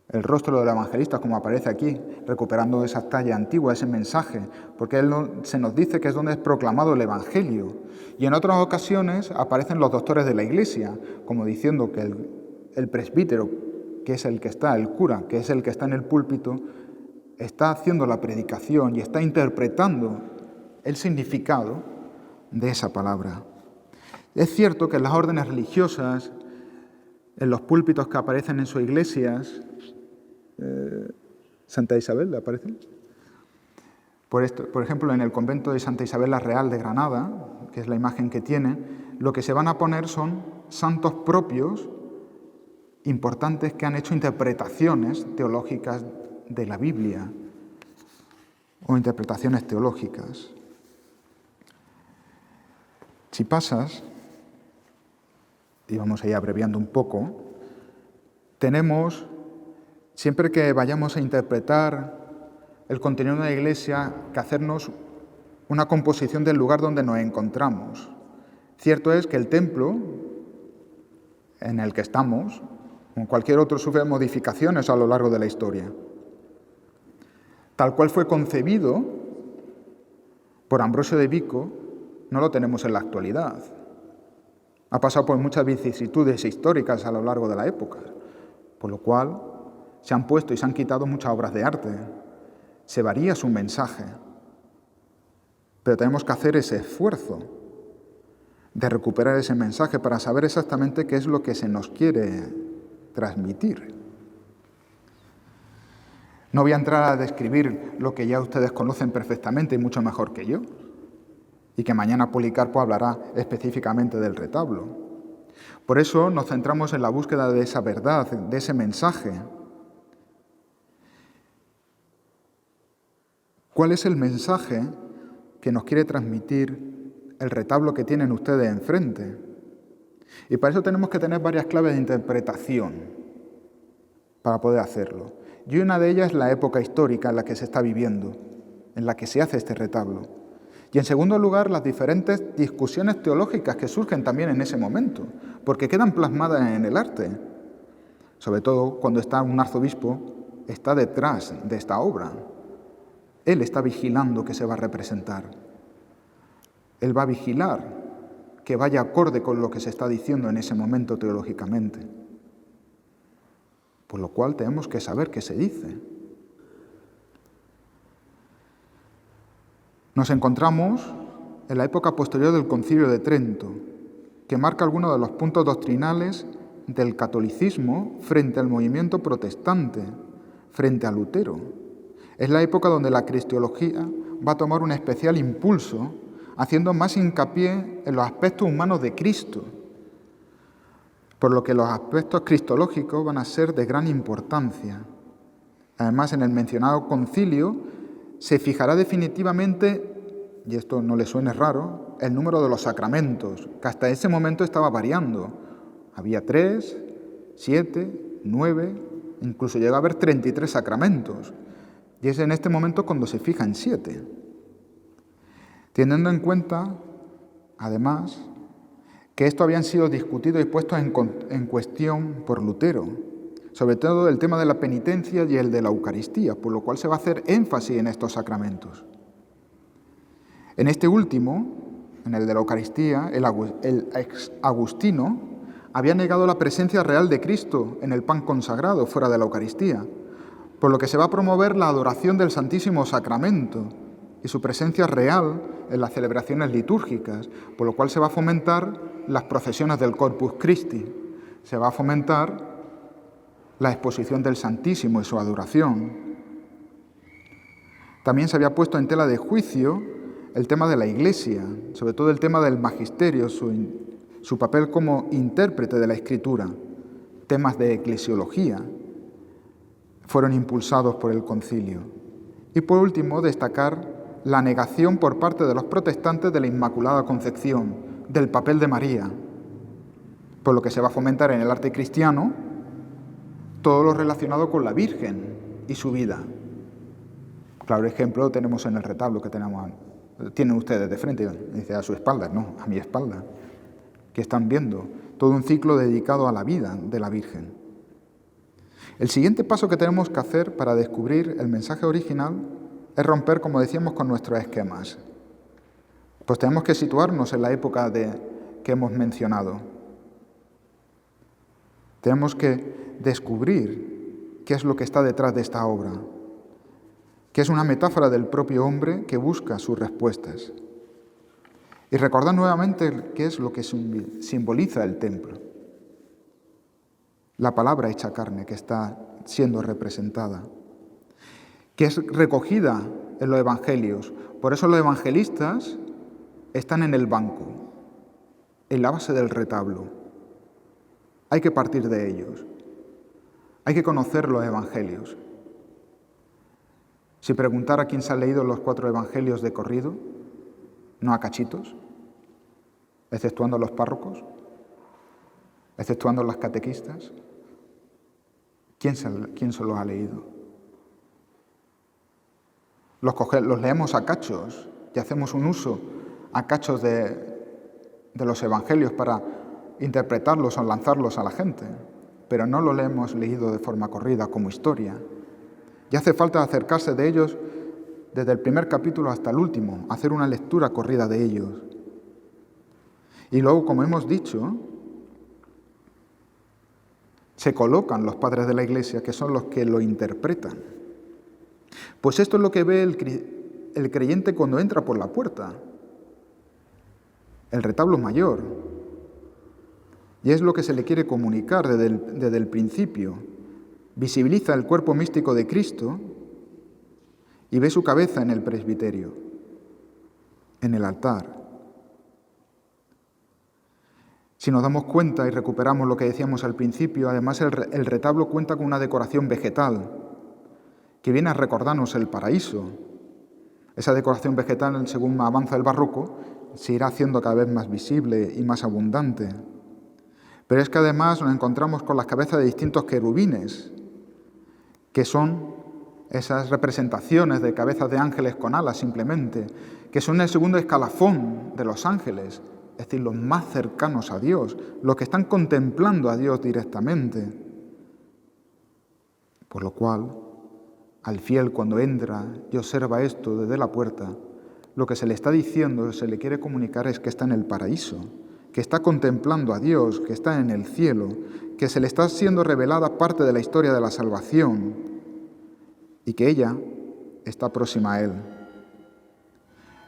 el rostro del evangelista, como aparece aquí, recuperando esa talla antigua, ese mensaje, porque él se nos dice que es donde es proclamado el Evangelio. Y en otras ocasiones aparecen los doctores de la Iglesia, como diciendo que el presbítero, que es el que está, el cura, que es el que está en el púlpito, está haciendo la predicación y está interpretando el significado de esa palabra. Es cierto que en las órdenes religiosas, en los púlpitos que aparecen en sus iglesias, Santa Isabel, ¿le aparece? Por ejemplo, en el convento de Santa Isabel la Real de Granada, que es la imagen que tiene, lo que se van a poner son santos propios importantes que han hecho interpretaciones teológicas de la Biblia o interpretaciones teológicas. Si pasas, y vamos a ir abreviando un poco, tenemos, siempre que vayamos a interpretar el contenido de la Iglesia, que hacernos una composición del lugar donde nos encontramos. Cierto es que el templo en el que estamos, como cualquier otro, sufre modificaciones a lo largo de la historia. Tal cual fue concebido por Ambrosio de Vico, no lo tenemos en la actualidad. Ha pasado por muchas vicisitudes históricas a lo largo de la época, por lo cual se han puesto y se han quitado muchas obras de arte. Se varía su mensaje, pero tenemos que hacer ese esfuerzo de recuperar ese mensaje para saber exactamente qué es lo que se nos quiere transmitir. No voy a entrar a describir lo que ya ustedes conocen perfectamente y mucho mejor que yo, y que mañana Policarpo hablará específicamente del retablo. Por eso nos centramos en la búsqueda de esa verdad, de ese mensaje. ¿Cuál es el mensaje que nos quiere transmitir el retablo que tienen ustedes enfrente? Y para eso tenemos que tener varias claves de interpretación para poder hacerlo. Y una de ellas es la época histórica en la que se está viviendo, en la que se hace este retablo. Y en segundo lugar, las diferentes discusiones teológicas que surgen también en ese momento, porque quedan plasmadas en el arte. Sobre todo cuando está un arzobispo, está detrás de esta obra. Él está vigilando que se va a representar. Él va a vigilar que vaya acorde con lo que se está diciendo en ese momento teológicamente. Por lo cual tenemos que saber qué se dice. Nos encontramos en la época posterior del Concilio de Trento, que marca algunos de los puntos doctrinales del catolicismo frente al movimiento protestante, frente a Lutero. Es la época donde la cristiología va a tomar un especial impulso, haciendo más hincapié en los aspectos humanos de Cristo, por lo que los aspectos cristológicos van a ser de gran importancia. Además, en el mencionado concilio se fijará definitivamente, y esto no le suene raro, el número de los sacramentos, que hasta ese momento estaba variando. Había 3, 7, 9, incluso llegó a haber 33 sacramentos. Y es en este momento cuando se fija en 7. Teniendo en cuenta, además, que esto habían sido discutidos y puestos en cuestión por Lutero, sobre todo el tema de la penitencia y el de la Eucaristía, por lo cual se va a hacer énfasis en estos sacramentos. En este último, en el de la Eucaristía, el ex Agustino había negado la presencia real de Cristo en el pan consagrado fuera de la Eucaristía, por lo que se va a promover la adoración del Santísimo Sacramento y su presencia real en las celebraciones litúrgicas, por lo cual se va a fomentar las procesiones del Corpus Christi, se va a fomentar la exposición del Santísimo y su adoración. También se había puesto en tela de juicio el tema de la Iglesia, sobre todo el tema del magisterio, su papel como intérprete de la Escritura. Temas de eclesiología fueron impulsados por el concilio. Y por último, destacar la negación por parte de los protestantes de la Inmaculada Concepción, del papel de María, por lo que se va a fomentar en el arte cristiano todo lo relacionado con la Virgen y su vida. Claro ejemplo lo tenemos en el retablo que tienen ustedes de frente, dice a su espalda, no, a mi espalda, que están viendo todo un ciclo dedicado a la vida de la Virgen. El siguiente paso que tenemos que hacer para descubrir el mensaje original es romper, como decíamos, con nuestros esquemas. Pues tenemos que situarnos en la época que hemos mencionado. Tenemos que descubrir qué es lo que está detrás de esta obra, que es una metáfora del propio hombre que busca sus respuestas. Y recordar nuevamente qué es lo que simboliza el templo. La palabra hecha carne que está siendo representada, que es recogida en los evangelios. Por eso los evangelistas están en el banco, en la base del retablo. Hay que partir de ellos. Hay que conocer los evangelios. Si preguntara a quién se han leído los 4 evangelios de corrido, no a cachitos, exceptuando a los párrocos, exceptuando a las catequistas, ¿quién se los ha leído? Los leemos a cachos y hacemos un uso a cachos de los evangelios para interpretarlos o lanzarlos a la gente, pero no los hemos leído de forma corrida como historia. Y hace falta acercarse de ellos desde el primer capítulo hasta el último, hacer una lectura corrida de ellos. Y luego, como hemos dicho, se colocan los padres de la Iglesia, que son los que lo interpretan. Pues esto es lo que ve el creyente cuando entra por la puerta. el retablo mayor. Y es lo que se le quiere comunicar desde el principio. Visibiliza el cuerpo místico de Cristo y ve su cabeza en el presbiterio, en el altar. Si nos damos cuenta y recuperamos lo que decíamos al principio, además el retablo cuenta con una decoración vegetal que viene a recordarnos el paraíso. Esa decoración vegetal, según avanza el barroco, se irá haciendo cada vez más visible y más abundante. Pero es que además nos encontramos con las cabezas de distintos querubines, que son esas representaciones de cabezas de ángeles con alas simplemente, que son el segundo escalafón de los ángeles, es decir, los más cercanos a Dios, los que están contemplando a Dios directamente. Por lo cual, al fiel cuando entra y observa esto desde la puerta, lo que se le está diciendo, se le quiere comunicar es que está en el paraíso, que está contemplando a Dios, que está en el cielo, que se le está siendo revelada parte de la historia de la salvación y que ella está próxima a Él.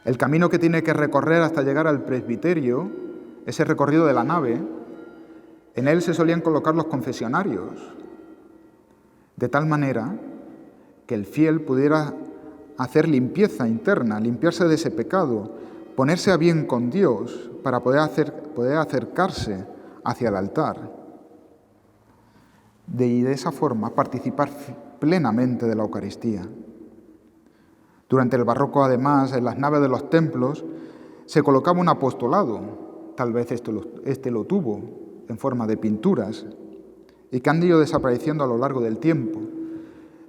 El camino que tiene que recorrer hasta llegar al presbiterio, ese recorrido de la nave, en él se solían colocar los confesionarios, de tal manera que el fiel pudiera hacer limpieza interna, limpiarse de ese pecado, ponerse a bien con Dios para poder acercarse hacia el altar. Y de esa forma participar plenamente de la Eucaristía. Durante el barroco, además, en las naves de los templos se colocaba un apostolado, tal vez este lo tuvo, en forma de pinturas, y que han ido desapareciendo a lo largo del tiempo.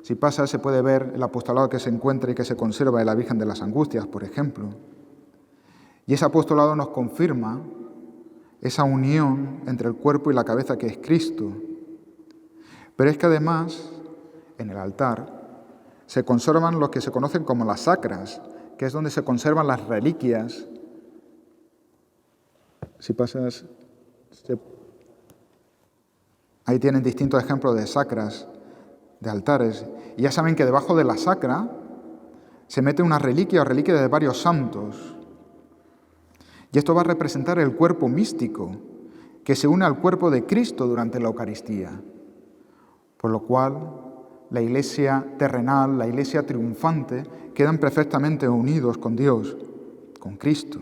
Si pasa, se puede ver el apostolado que se encuentra y que se conserva de la Virgen de las Angustias, por ejemplo. Y ese apostolado nos confirma esa unión entre el cuerpo y la cabeza que es Cristo. Pero es que además, en el altar, se conservan lo que se conocen como las sacras, que es donde se conservan las reliquias. Si pasas, ahí tienen distintos ejemplos de sacras, de altares. Y ya saben que debajo de la sacra se mete una reliquia o reliquia de varios santos. Y esto va a representar el cuerpo místico, que se une al cuerpo de Cristo durante la Eucaristía. Por lo cual, la iglesia terrenal, la iglesia triunfante, quedan perfectamente unidos con Dios, con Cristo.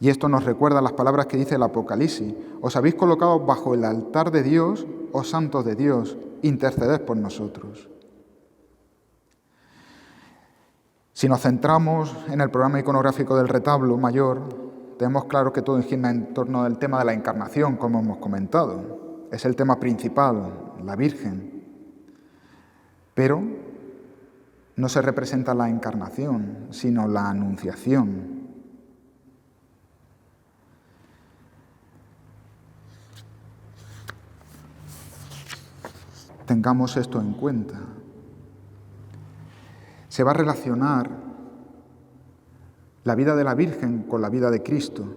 Y esto nos recuerda las palabras que dice el Apocalipsis. Os habéis colocado bajo el altar de Dios, oh santos de Dios, interceded por nosotros. Si nos centramos en el programa iconográfico del retablo mayor, tenemos claro que todo gira en torno al tema de la encarnación, como hemos comentado. Es el tema principal, la Virgen. Pero no se representa la encarnación, sino la anunciación. Tengamos esto en cuenta. Se va a relacionar la vida de la Virgen con la vida de Cristo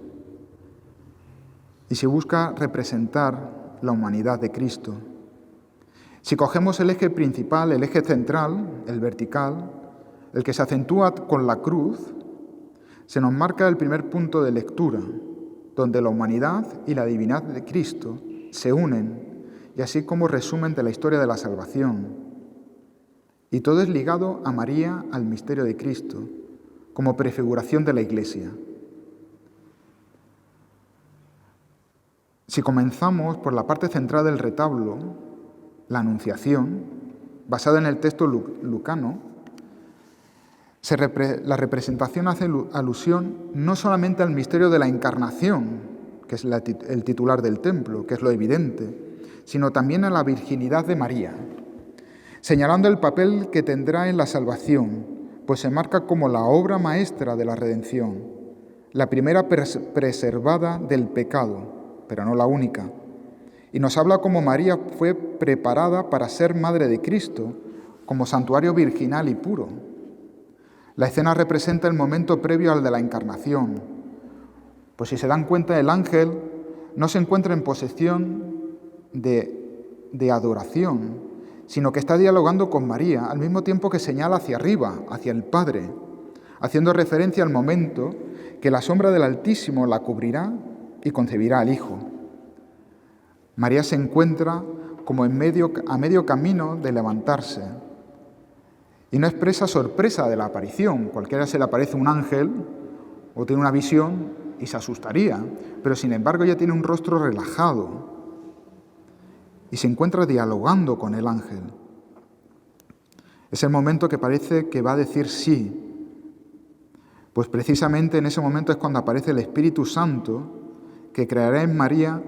y se busca representar la humanidad de Cristo. Si cogemos el eje principal, el eje central, el vertical, el que se acentúa con la cruz, se nos marca el primer punto de lectura, donde la humanidad y la divinidad de Cristo se unen, y así como resumen de la historia de la salvación. Y todo es ligado a María, al misterio de Cristo, como prefiguración de la Iglesia. Si comenzamos por la parte central del retablo, la Anunciación, basada en el texto lucano, la representación hace alusión no solamente al misterio de la Encarnación, que es el titular del templo, que es lo evidente, sino también a la virginidad de María, señalando el papel que tendrá en la salvación, pues se marca como la obra maestra de la redención, la primera preservada del pecado, pero no la única. Y nos habla cómo María fue preparada para ser madre de Cristo, como santuario virginal y puro. La escena representa el momento previo al de la encarnación. Pues si se dan cuenta, el ángel no se encuentra en posesión de adoración, sino que está dialogando con María, al mismo tiempo que señala hacia arriba, hacia el Padre, haciendo referencia al momento que la sombra del Altísimo la cubrirá y concebirá al Hijo. María se encuentra como a medio camino de levantarse y no expresa sorpresa de la aparición. Cualquiera se le aparece un ángel o tiene una visión y se asustaría, pero sin embargo ella tiene un rostro relajado y se encuentra dialogando con el ángel. Es el momento que parece que va a decir sí, pues precisamente en ese momento es cuando aparece el Espíritu Santo que creará en María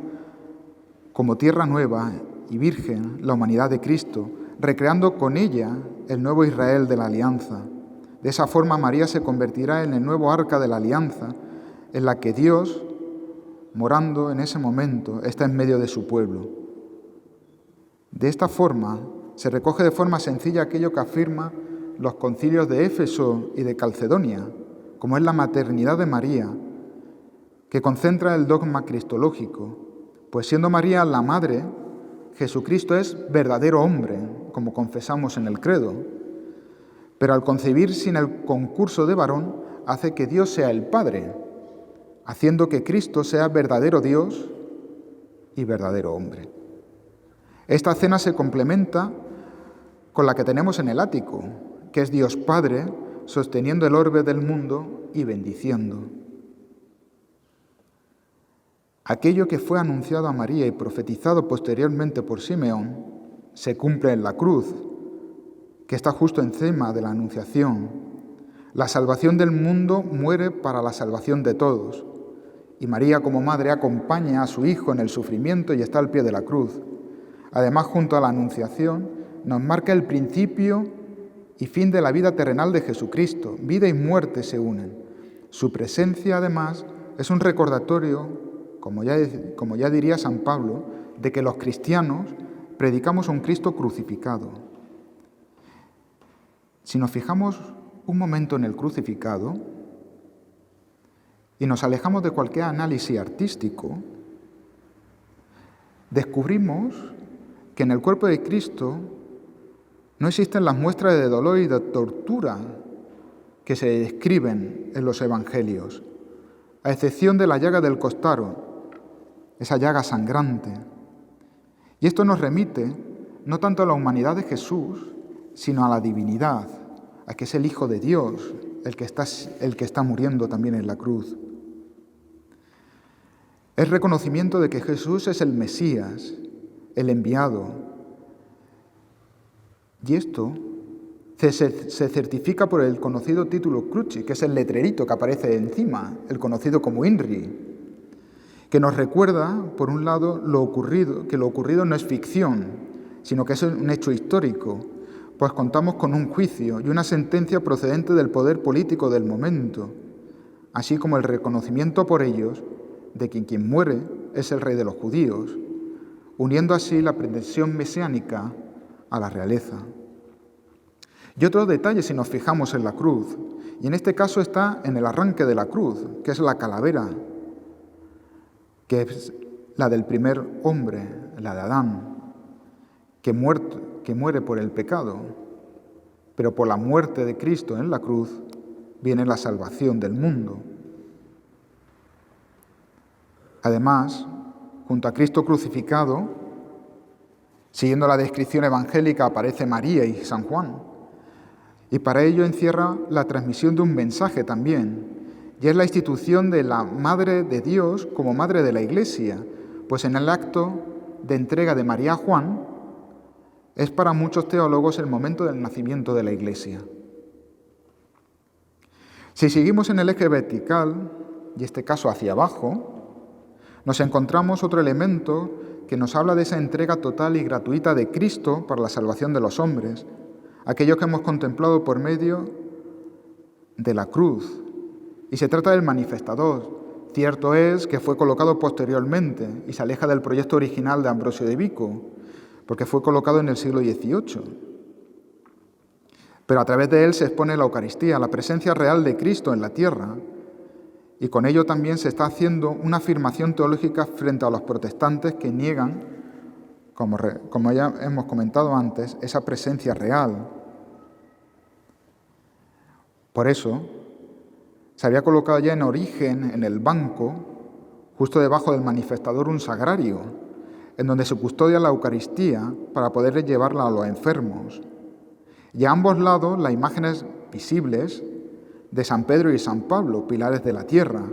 como tierra nueva y virgen la humanidad de Cristo, recreando con ella el nuevo Israel de la alianza. De esa forma María se convertirá en el nuevo arca de la alianza, en la que Dios, morando en ese momento, está en medio de su pueblo. De esta forma se recoge de forma sencilla aquello que afirma los concilios de Éfeso y de Calcedonia, como es la maternidad de María, que concentra el dogma cristológico, pues siendo María la madre, Jesucristo es verdadero hombre, como confesamos en el credo, pero al concebir sin el concurso de varón, hace que Dios sea el Padre, haciendo que Cristo sea verdadero Dios y verdadero hombre. Esta cena se complementa con la que tenemos en el ático, que es Dios Padre sosteniendo el orbe del mundo y bendiciendo. Aquello que fue anunciado a María y profetizado posteriormente por Simeón se cumple en la cruz, que está justo encima de la anunciación. La salvación del mundo muere para la salvación de todos, y María como madre acompaña a su Hijo en el sufrimiento y está al pie de la cruz. Además, junto a la anunciación, nos marca el principio y fin de la vida terrenal de Jesucristo. Vida y muerte se unen. Su presencia, además, es un recordatorio, como ya diría San Pablo, de que los cristianos predicamos a un Cristo crucificado. Si nos fijamos un momento en el crucificado y nos alejamos de cualquier análisis artístico, descubrimos que en el cuerpo de Cristo no existen las muestras de dolor y de tortura que se describen en los evangelios, a excepción de la llaga del costado, esa llaga sangrante. Y esto nos remite no tanto a la humanidad de Jesús, sino a la divinidad, a que es el Hijo de Dios, el que está muriendo también en la cruz. Es reconocimiento de que Jesús es el Mesías, el enviado. Y esto se certifica por el conocido título Crucis, que es el letrerito que aparece encima, el conocido como INRI, que nos recuerda, por un lado, que lo ocurrido no es ficción, sino que es un hecho histórico, pues contamos con un juicio y una sentencia procedente del poder político del momento, así como el reconocimiento por ellos de que quien muere es el rey de los judíos, uniendo así la pretensión mesiánica a la realeza. Y otro detalle si nos fijamos en la cruz, y en este caso está en el arranque de la cruz, que es la calavera, que es la del primer hombre, la de Adán, que muere por el pecado, pero por la muerte de Cristo en la cruz viene la salvación del mundo. Además, junto a Cristo crucificado, siguiendo la descripción evangélica, aparece María y San Juan, y para ello encierra la transmisión de un mensaje también, y es la institución de la Madre de Dios como Madre de la Iglesia, pues en el acto de entrega de María a Juan es para muchos teólogos el momento del nacimiento de la Iglesia. Si seguimos en el eje vertical, y este caso hacia abajo, nos encontramos otro elemento que nos habla de esa entrega total y gratuita de Cristo para la salvación de los hombres, aquello que hemos contemplado por medio de la cruz. Y se trata del manifestador. Cierto es que fue colocado posteriormente y se aleja del proyecto original de Ambrosio de Vico, porque fue colocado en el siglo XVIII. Pero a través de él se expone la Eucaristía, la presencia real de Cristo en la tierra, y con ello también se está haciendo una afirmación teológica frente a los protestantes que niegan, como ya hemos comentado antes, esa presencia real. Por eso, Se había colocado ya en origen, en el banco, justo debajo del manifestador, un sagrario, en donde se custodia la Eucaristía para poder llevarla a los enfermos. Y a ambos lados las imágenes visibles de San Pedro y San Pablo, pilares de la tierra,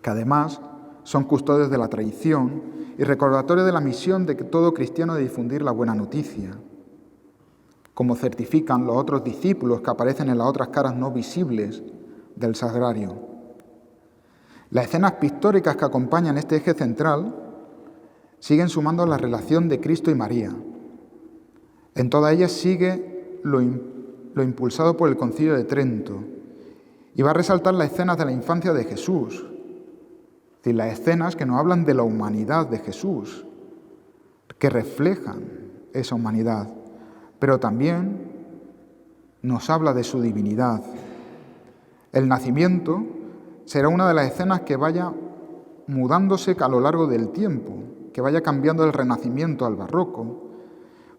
que además son custodios de la tradición y recordatorios de la misión de todo cristiano de difundir la buena noticia, como certifican los otros discípulos que aparecen en las otras caras no visibles del sagrario. Las escenas pictóricas que acompañan este eje central siguen sumando la relación de Cristo y María. En todas ellas sigue lo impulsado por el Concilio de Trento y va a resaltar las escenas de la infancia de Jesús, es decir, las escenas que nos hablan de la humanidad de Jesús, que reflejan esa humanidad, pero también nos habla de su divinidad. El nacimiento será una de las escenas que vaya mudándose a lo largo del tiempo, que vaya cambiando del Renacimiento al Barroco,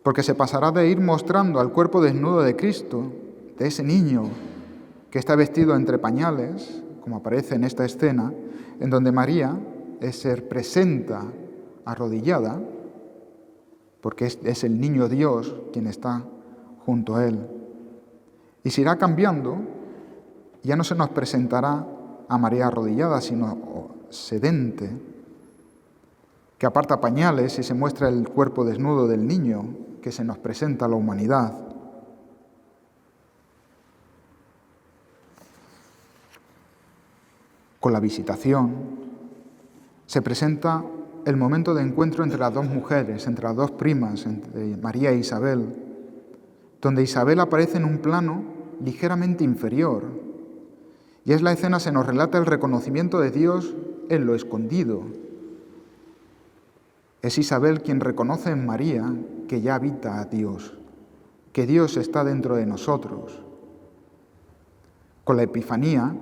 porque se pasará de ir mostrando al cuerpo desnudo de Cristo, de ese niño que está vestido entre pañales, como aparece en esta escena, en donde María se presenta arrodillada, porque es el niño Dios quien está junto a él. Y se irá cambiando, ya no se nos presentará a María arrodillada, sino sedente, que aparta pañales y se muestra el cuerpo desnudo del niño, que se nos presenta a la humanidad. Con la visitación se presenta el momento de encuentro entre las dos mujeres, entre las dos primas, entre María e Isabel, donde Isabel aparece en un plano ligeramente inferior. Y es la escena, se nos relata el reconocimiento de Dios en lo escondido. Es Isabel quien reconoce en María que ya habita a Dios, que Dios está dentro de nosotros. Con la Epifanía,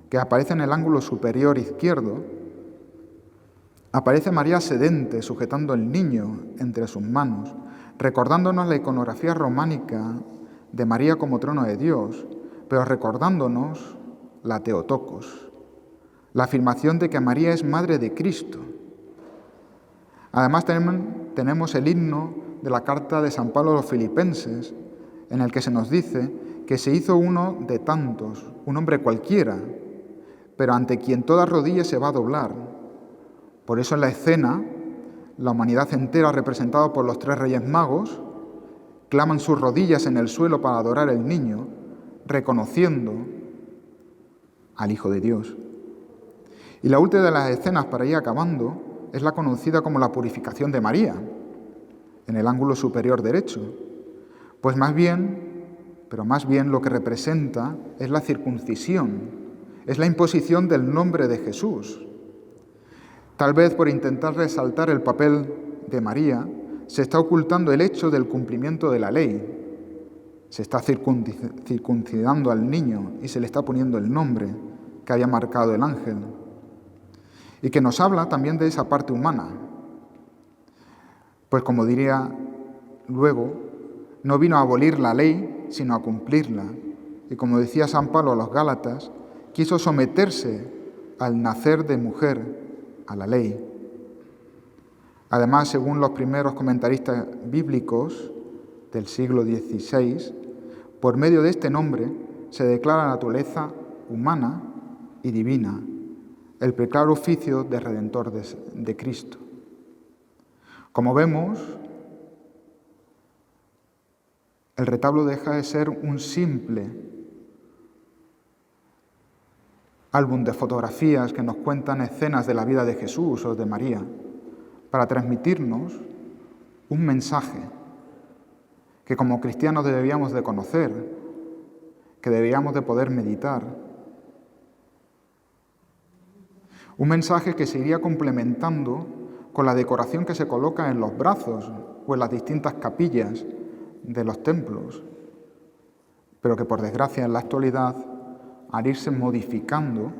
que aparece en el ángulo superior izquierdo, aparece María sedente, sujetando al niño entre sus manos, recordándonos la iconografía románica de María como trono de Dios, pero recordándonos la Theotokos, la afirmación de que María es madre de Cristo. Además tenemos el himno de la carta de San Pablo a los Filipenses, en el que se nos dice que se hizo uno de tantos, un hombre cualquiera, pero ante quien toda rodilla se va a doblar. Por eso en la escena, la humanidad entera, representada por los tres reyes magos, claman sus rodillas en el suelo para adorar al niño, reconociendo al Hijo de Dios. Y la última de las escenas, para ir acabando, es la conocida como la purificación de María, en el ángulo superior derecho. Pues más bien lo que representa es la circuncisión, es la imposición del nombre de Jesús. Tal vez por intentar resaltar el papel de María, se está ocultando el hecho del cumplimiento de la ley. Se está circuncidando al niño y se le está poniendo el nombre que había marcado el ángel. Y que nos habla también de esa parte humana. Pues como diría luego, no vino a abolir la ley, sino a cumplirla. Y como decía San Pablo a los Gálatas, quiso someterse al nacer de mujer a la ley. Además, según los primeros comentaristas bíblicos del siglo XVI, por medio de este nombre se declara la naturaleza humana y divina, el preclaro oficio de Redentor de Cristo. Como vemos, el retablo deja de ser un simple álbum de fotografías que nos cuentan escenas de la vida de Jesús o de María, para transmitirnos un mensaje que como cristianos deberíamos de conocer, que deberíamos de poder meditar. Un mensaje que se iría complementando con la decoración que se coloca en los brazos o en las distintas capillas de los templos, pero que por desgracia en la actualidad, al irse modificando,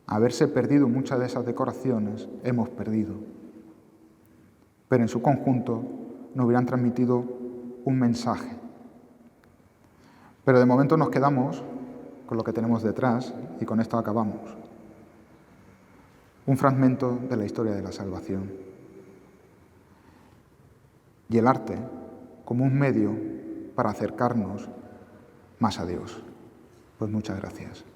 haberse perdido muchas de esas decoraciones, hemos perdido. Pero en su conjunto nos hubieran transmitido un mensaje. Pero de momento nos quedamos con lo que tenemos detrás, y con esto acabamos. Un fragmento de la historia de la salvación. Y el arte como un medio para acercarnos más a Dios. Pues muchas gracias.